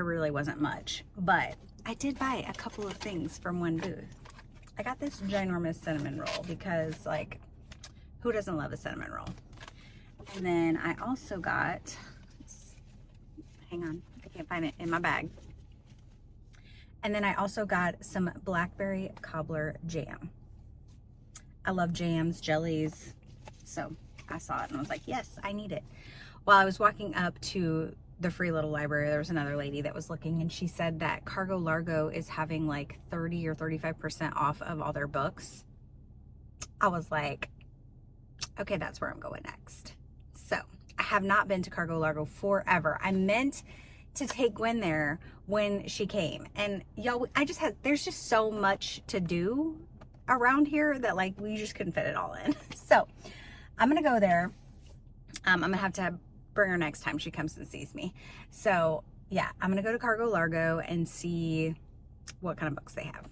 really wasn't much, but I did buy a couple of things from one booth. I got this ginormous cinnamon roll because like, who doesn't love a cinnamon roll? And then I also got, hang on, I can't find it in my bag. And then I also got some blackberry cobbler jam. I love jams, jellies, so I saw it and I was like, yes, I need it. While I was walking up to the Free Little Library, there was another lady that was looking, and she said that Cargo Largo is having like 30 or 35% off of all their books. I was like, okay, that's where I'm going next. So I have not been to Cargo Largo forever. I meant to take Gwen there when she came, and y'all, there's just so much to do around here that like we just couldn't fit it all in. So I'm gonna go there. I'm gonna have to bring her next time she comes and sees me. So yeah, I'm gonna go to Cargo Largo and see what kind of books they have.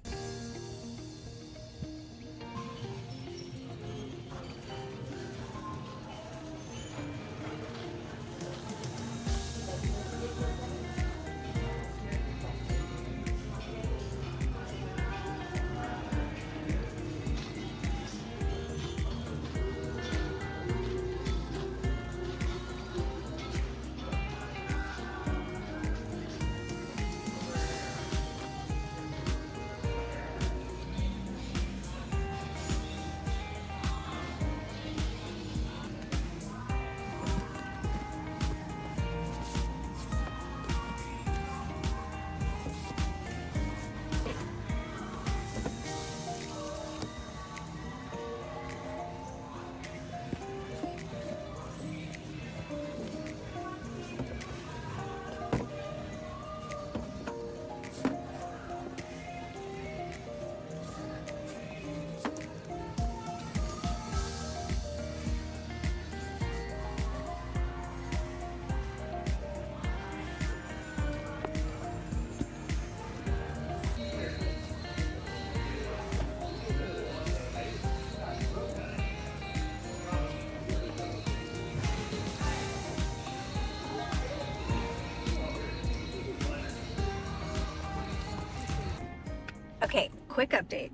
quick update.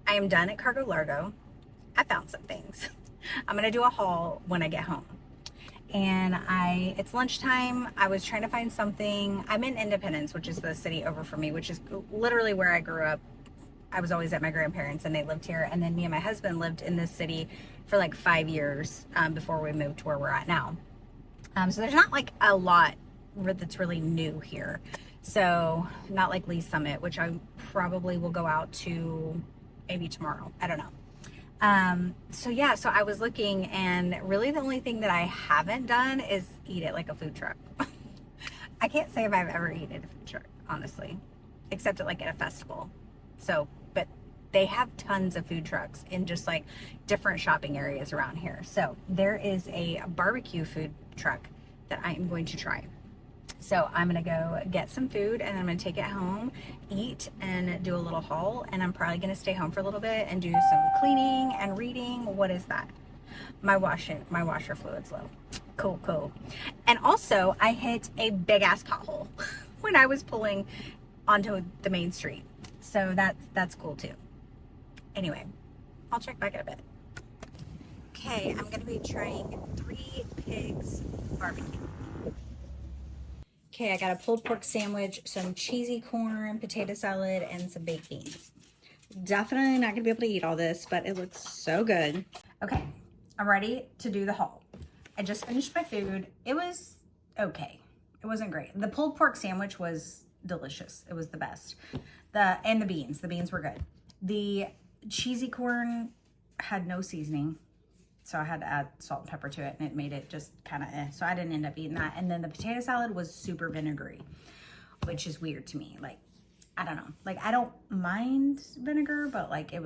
I am done at Cargo Largo. I found some things. I'm gonna do a haul when I get home. And it's lunchtime. I was trying to find something. I'm in Independence, which is the city over from me, which is literally where I grew up. I was always at my grandparents and they lived here. And then me and my husband lived in this city for like 5 years before we moved to where we're at now. So there's not like a lot that's really new here. So not like Lee's Summit, which I probably will go out to maybe tomorrow. I don't know. So yeah, so I was looking, and really the only thing that I haven't done is eat at like a food truck. I can't say if I've ever eaten at a food truck, honestly, except at like at a festival. So, but they have tons of food trucks in just like different shopping areas around here. So there is a barbecue food truck that I am going to try. So I'm gonna go get some food and I'm gonna take it home, eat, and do a little haul. And I'm probably gonna stay home for a little bit and do some cleaning and reading. What is that? My washer fluid's low. Cool. And also I hit a big ass pothole when I was pulling onto the main street. So that's cool too. Anyway, I'll check back in a bit. Okay, I'm gonna be trying 3 Pigs barbecue. Okay, I got a pulled pork sandwich, some cheesy corn, potato salad, and some baked beans. Definitely not gonna be able to eat all this, but it looks so good. Okay, I'm ready to do the haul. I just finished my food. It was okay. It wasn't great. The pulled pork sandwich was delicious. It was the best. And the beans were good. The cheesy corn had no seasoning, so I had to add salt and pepper to it, and it made it just kind of so I didn't end up eating that. And then the potato salad was super vinegary, which is weird to me. Like, I don't know. Like, I don't mind vinegar, but like it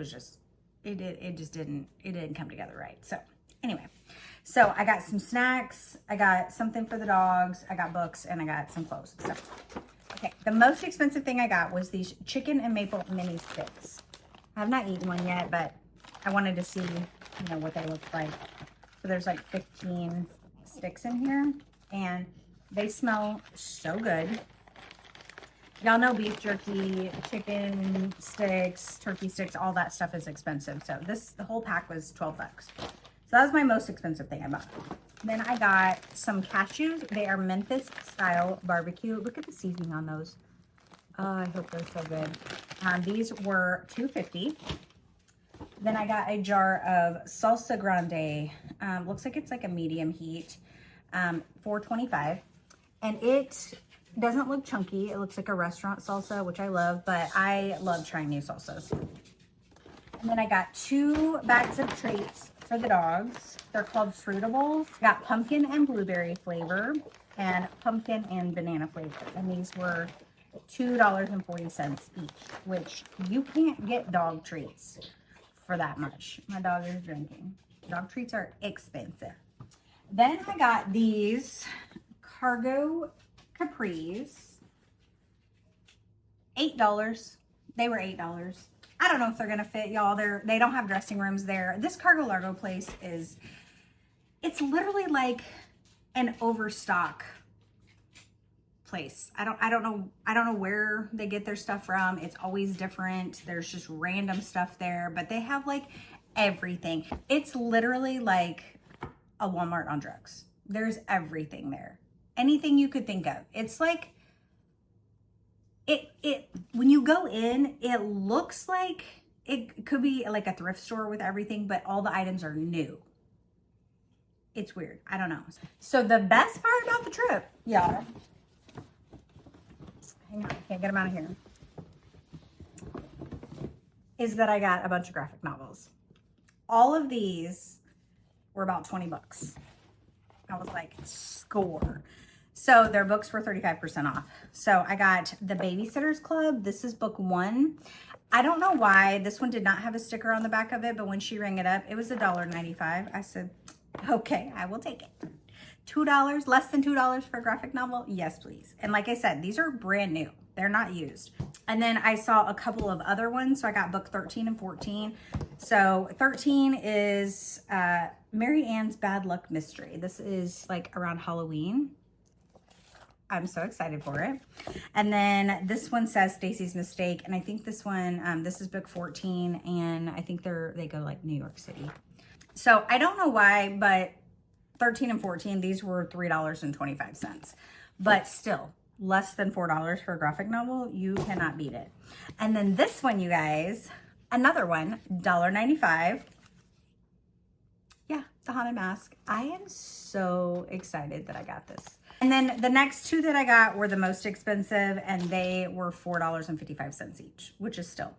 didn't come together right. So anyway, so I got some snacks, I got something for the dogs, I got books, and I got some clothes. So okay, the most expensive thing I got was these chicken and maple mini sticks. I have not eaten one yet, but I wanted to see, what they look like. So there's like 15 sticks in here, and they smell so good. Y'all know beef jerky, chicken sticks, turkey sticks, all that stuff is expensive. So the whole pack was 12 bucks. So that was my most expensive thing I bought. Then I got some cashews. They are Memphis style barbecue. Look at the seasoning on those. Oh, I hope they're so good. These were $2.50. Then I got a jar of salsa grande. Looks like it's like a medium heat, $4.25. And it doesn't look chunky. It looks like a restaurant salsa, which I love, but I love trying new salsas. And then I got 2 bags of treats for the dogs. They're called Fruitables. Got pumpkin and blueberry flavor and pumpkin and banana flavor. And these were $2.40 each, which you can't get dog treats for that much. My dog is drinking. Dog treats are expensive. Then I got these cargo capris. $8. They were $8. I don't know if they're gonna fit, y'all. They don't have dressing rooms there. This Cargo Largo place it's literally like an overstock place. I don't know where they get their stuff from. It's always different. There's just random stuff there, but they have like everything. It's literally like a Walmart on drugs. There's everything there. Anything you could think of. It's like it when you go in, it looks like it could be like a thrift store with everything, but all the items are new. It's weird. I don't know. So the best part about the trip, y'all, hang on, I can't get them out of here, is that I got a bunch of graphic novels. All of these were about 20 bucks. I was like, score. So their books were 35% off. So I got The Babysitter's Club. This is book 1. I don't know why this one did not have a sticker on the back of it, but when she rang it up, it was $1.95. I said, okay, I will take it. $2, less than $2 for a graphic novel? Yes, please. And like I said, these are brand new. They're not used. And then I saw a couple of other ones. So I got book 13 and 14. So 13 is Mary Ann's Bad Luck Mystery. This is like around Halloween. I'm so excited for it. And then this one says Stacy's Mistake. And I think this one, this is book 14. And I think they go like New York City. So I don't know why, but 13 and 14, these were $3.25. But still, less than $4 for a graphic novel. You cannot beat it. And then this one, you guys, another one, $1.95. Yeah, The Haunted Mask. I am so excited that I got this. And then the next two that I got were the most expensive, and they were $4.55 each, which is still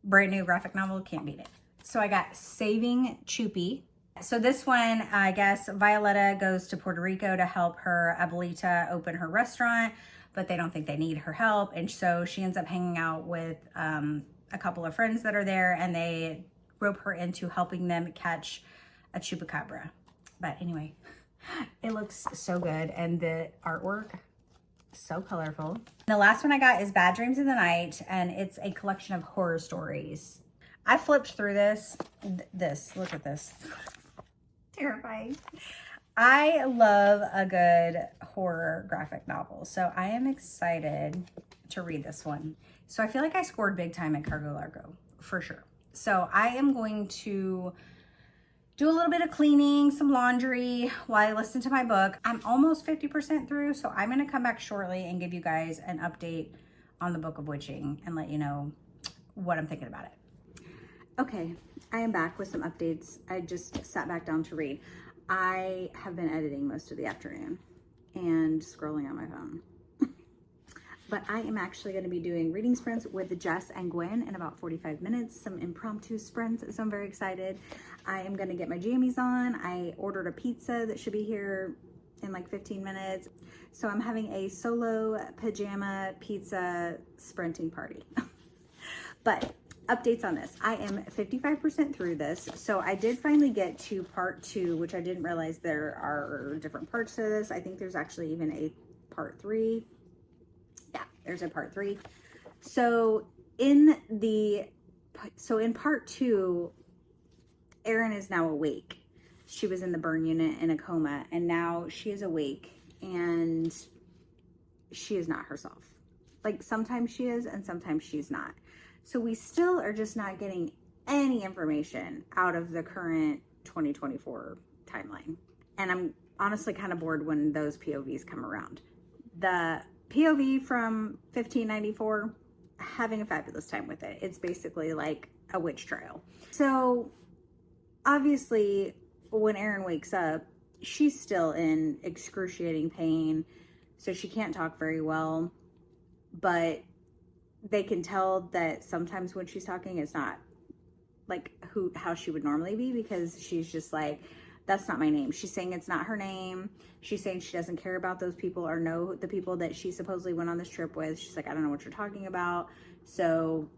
brand new graphic novel. Can't beat it. So I got Saving Chupi. So this one, I guess Violetta goes to Puerto Rico to help her abuelita open her restaurant, but they don't think they need her help. And so she ends up hanging out with a couple of friends that are there, and they rope her into helping them catch a chupacabra. But anyway, it looks so good, and the artwork, so colorful. The last one I got is Bad Dreams in the Night, and it's a collection of horror stories. I flipped through this. Look at this. Terrifying. I love a good horror graphic novel, so I am excited to read this one. So I feel like I scored big time at Cargo Largo, for sure. So I am going to do a little bit of cleaning, some laundry while I listen to my book. I'm almost 50% through, so I'm gonna come back shortly and give you guys an update on the Book of Witching and let you know what I'm thinking about it. Okay, I am back with some updates. I just sat back down to read. I have been editing most of the afternoon and scrolling on my phone. But I am actually going to be doing reading sprints with Jess and Gwen in about 45 minutes, some impromptu sprints, so I'm very excited. I am going to get my jammies on. I ordered a pizza that should be here in like 15 minutes. So I'm having a solo pajama pizza sprinting party. But updates on this. I am 55% through this. So I did finally get to part 2, which I didn't realize there are different parts to this. I think there's actually even a part 3. Yeah, there's a part 3. So in part 2, Erin is now awake. She was in the burn unit in a coma, and now she is awake, and she is not herself. Like, sometimes she is and sometimes she's not. So we still are just not getting any information out of the current 2024 timeline. And I'm honestly kind of bored when those POVs come around. The POV from 1594, having a fabulous time with it. It's basically like a witch trial. So obviously when Erin wakes up, she's still in excruciating pain. So she can't talk very well, but they can tell that sometimes when she's talking, it's not like how she would normally be, because she's just like, that's not my name. She's saying it's not her name. She's saying she doesn't care about those people or know the people that she supposedly went on this trip with. She's like, I don't know what you're talking about. So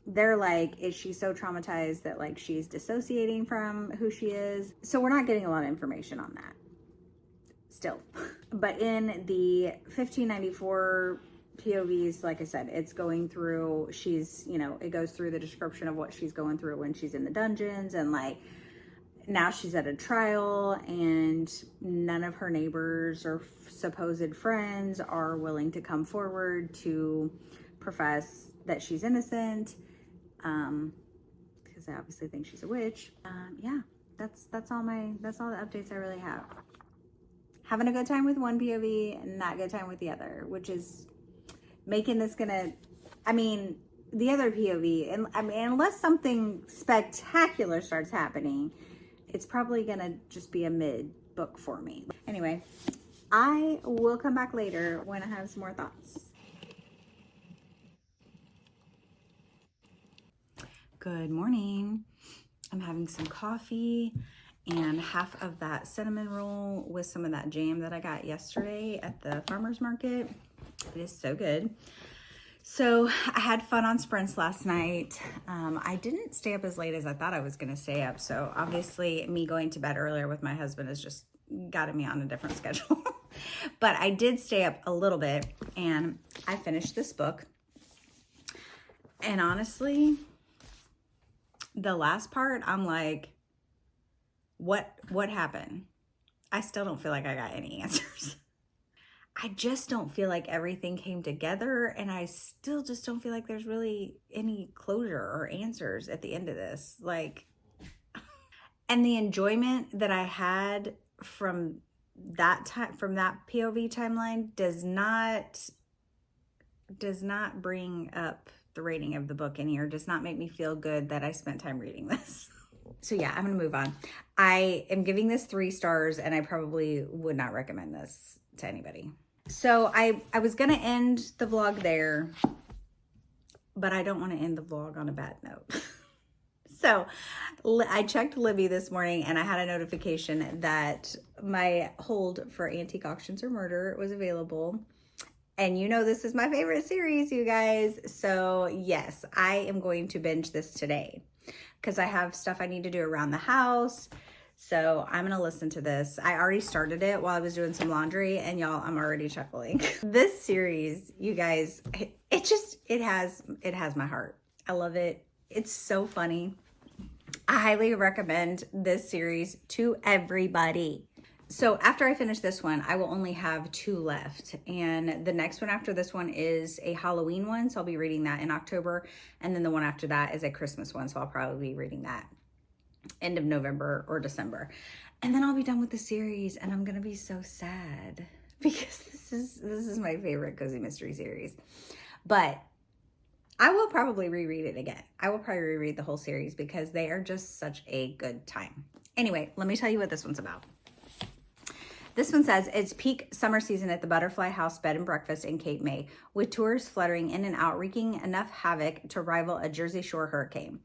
they're like, is she so traumatized that like she's dissociating from who she is? So we're not getting a lot of information on that still. But in the 1594 POVs, like I said, it's going through, it goes through the description of what she's going through when she's in the dungeons, and like now she's at a trial, and none of her neighbors or supposed friends are willing to come forward to profess that she's innocent, because I obviously think she's a witch. Yeah, that's all the updates I really have. Having a good time with one POV and not good time with the other, which is making this the other POV, and unless something spectacular starts happening, it's probably gonna just be a mid book for me. Anyway, I will come back later when I have some more thoughts. Good morning. I'm having some coffee and half of that cinnamon roll with some of that jam that I got yesterday at the farmer's market. It is so good. So I had fun on sprints last night. I didn't stay up as late as I thought I was going to stay up. So obviously me going to bed earlier with my husband has just gotten me on a different schedule. But I did stay up a little bit, and I finished this book. And honestly, the last part, I'm like, what happened? I still don't feel like I got any answers. I just don't feel like everything came together, and I still just don't feel like there's really any closure or answers at the end of this. Like, and the enjoyment that I had from that time, from that POV timeline, does not bring up the rating of the book any, or does not make me feel good that I spent time reading this. So yeah, I'm gonna move on. I am giving this 3 stars, and I probably would not recommend this to anybody. So I was gonna end the vlog there, but I don't want to end the vlog on a bad note. So I checked Libby this morning, and I had a notification that my hold for Antique Auctions or Murder was available. And you know this is my favorite series, you guys. So yes, I am going to binge this today because I have stuff I need to do around the house. So I'm gonna listen to this. I already started it while I was doing some laundry, and y'all, I'm already chuckling. This series, you guys, it has my heart. I love it. It's so funny. I highly recommend this series to everybody. So after I finish this one, I will only have 2 left. And the next one after this one is a Halloween one. So I'll be reading that in October. And then the one after that is a Christmas one. So I'll probably be reading that end of November or December. And then I'll be done with the series, and I'm going to be so sad because this is my favorite cozy mystery series. But I will probably reread it again. I will probably reread the whole series because they are just such a good time. Anyway, let me tell you what this one's about. This one says, it's peak summer season at the Butterfly House Bed and Breakfast in Cape May, with tours fluttering in and out, wreaking enough havoc to rival a Jersey Shore hurricane.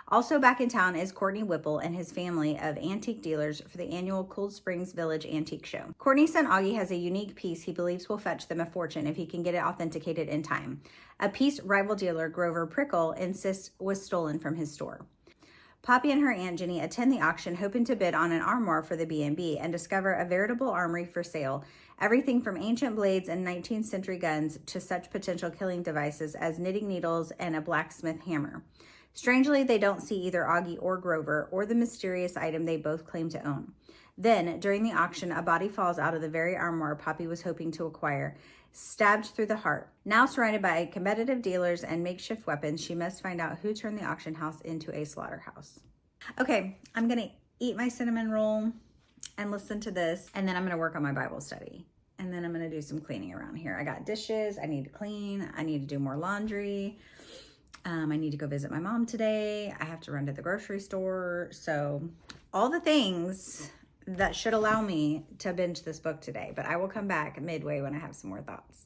Also back in town is Courtney Whipple and his family of antique dealers for the annual Cold Springs Village Antique Show. Courtney's son Augie has a unique piece he believes will fetch them a fortune if he can get it authenticated in time. A piece rival dealer Grover Prickle insists was stolen from his store. Poppy and her Aunt Jenny attend the auction, hoping to bid on an armoire for the B&B and discover a veritable armory for sale. Everything from ancient blades and 19th century guns to such potential killing devices as knitting needles and a blacksmith hammer. Strangely, they don't see either Augie or Grover or the mysterious item they both claim to own. Then, during the auction, a body falls out of the very armoire Poppy was hoping to acquire, stabbed through the heart. Now surrounded by competitive dealers and makeshift weapons, she must find out who turned the auction house into a slaughterhouse. Okay, I'm gonna eat my cinnamon roll and listen to this, and then I'm gonna work on my Bible study. And then I'm gonna do some cleaning around here. I got dishes I need to clean. I need to do more laundry. I need to go visit my mom today. I have to run to the grocery store. So all the things that should allow me to binge this book today, but I will come back midway when I have some more thoughts.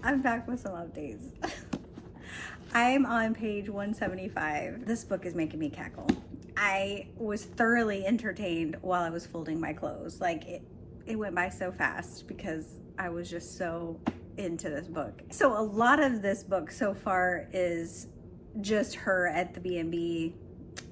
I'm back with some updates. I'm on page 175. This book is making me cackle. I was thoroughly entertained while I was folding my clothes. Like it went by so fast because I was just so into this book. So a lot of this book so far is just her at the B&B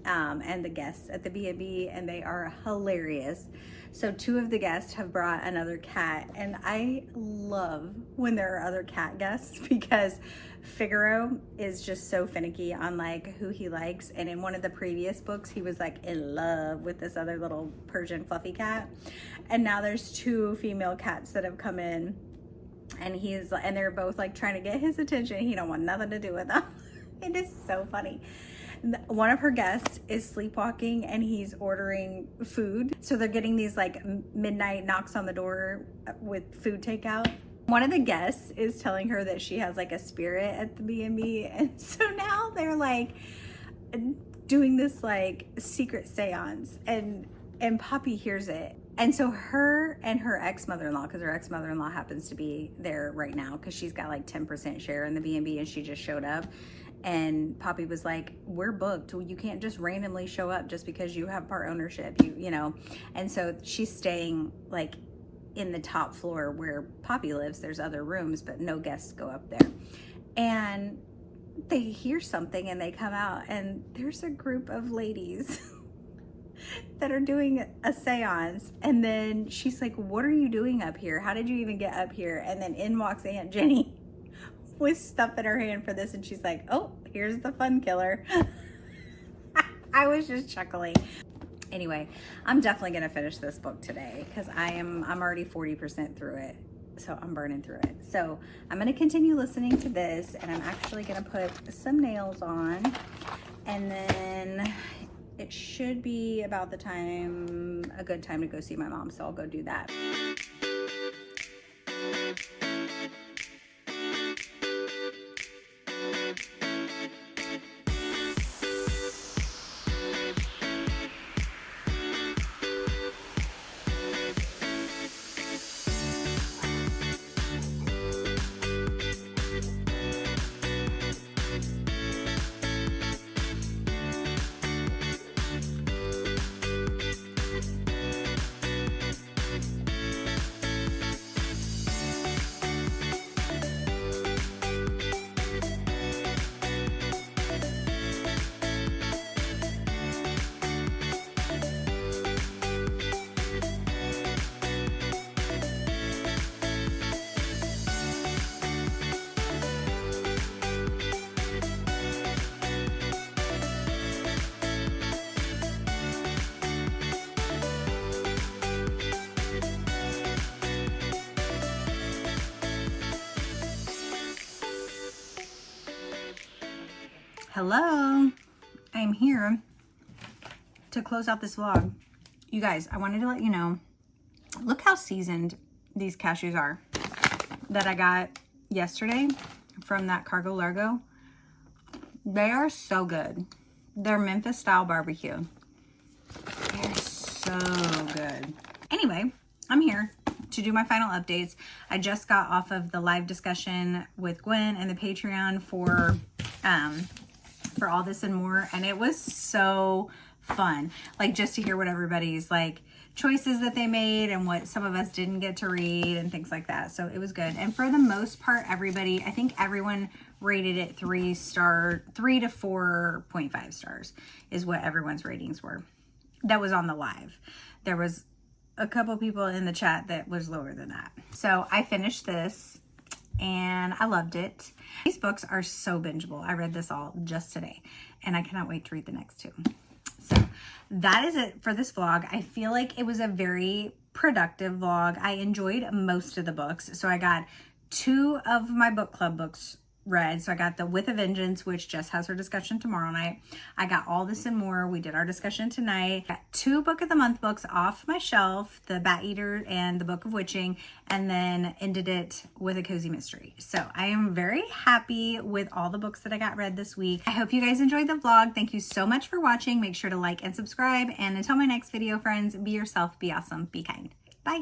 and the guests at the B&B, and they are hilarious. So 2 of the guests have brought another cat, and I love when there are other cat guests because Figaro is just so finicky on like who he likes. And in one of the previous books, he was like in love with this other little Persian fluffy cat. And now there's 2 female cats that have come in, and they're both like trying to get his attention. He don't want nothing to do with them. It is so funny. One of her guests is sleepwalking and he's ordering food. So they're getting these like midnight knocks on the door with food takeout. One of the guests is telling her that she has like a spirit at the B&B. And so now they're like doing this like secret seance, and Poppy hears it. And so her and her ex-mother-in-law, because her ex-mother-in-law happens to be there right now because she's got like 10% share in the B&B and she just showed up. And Poppy was like, we're booked. You can't just randomly show up just because you have part ownership, you know. And so she's staying like in the top floor where Poppy lives. There's other rooms, but no guests go up there. And they hear something and they come out, and there's a group of ladies that are doing a seance. And then she's like, what are you doing up here? How did you even get up here? And then in walks Aunt Jenny with stuff in her hand for this, and she's like, oh, here's the fun killer. I was just chuckling. Anyway, I'm definitely gonna finish this book today because I'm already 40% through it. So I'm burning through it. So I'm gonna continue listening to this, and I'm actually gonna put some nails on, and then it should be about the time, a good time to go see my mom. So I'll go do that. Hello, I'm here to close out this vlog. You guys, I wanted to let you know, look how seasoned these cashews are that I got yesterday from that Cargo Largo. They are so good. They're Memphis style barbecue. They're so good. Anyway, I'm here to do my final updates. I just got off of the live discussion with Gwen and the Patreon for All This and More, and it was so fun, like just to hear what everybody's like choices that they made and what some of us didn't get to read and things like that. So it was good, and for the most part everybody, I think everyone rated it 3 to 4.5 stars is what everyone's ratings were. That was on the live. There was a couple people in the chat that was lower than that. So I finished this and I loved it. These books are so bingeable. I read this all just today, and I cannot wait to read the next 2. So that is it for this vlog. I feel like it was a very productive vlog. I enjoyed most of the books. So I got 2 of my book club books read. So I got the With a Vengeance, which Jess has her discussion tomorrow night. I got All This and More. We did our discussion tonight. Got 2 Book of the Month books off my shelf, the Bat Eater and the Book of Witching, and then ended it with a cozy mystery. So I am very happy with all the books that I got read this week. I hope you guys enjoyed the vlog. Thank you so much for watching. Make sure to like and subscribe. And until my next video, friends, be yourself, be awesome, be kind. Bye.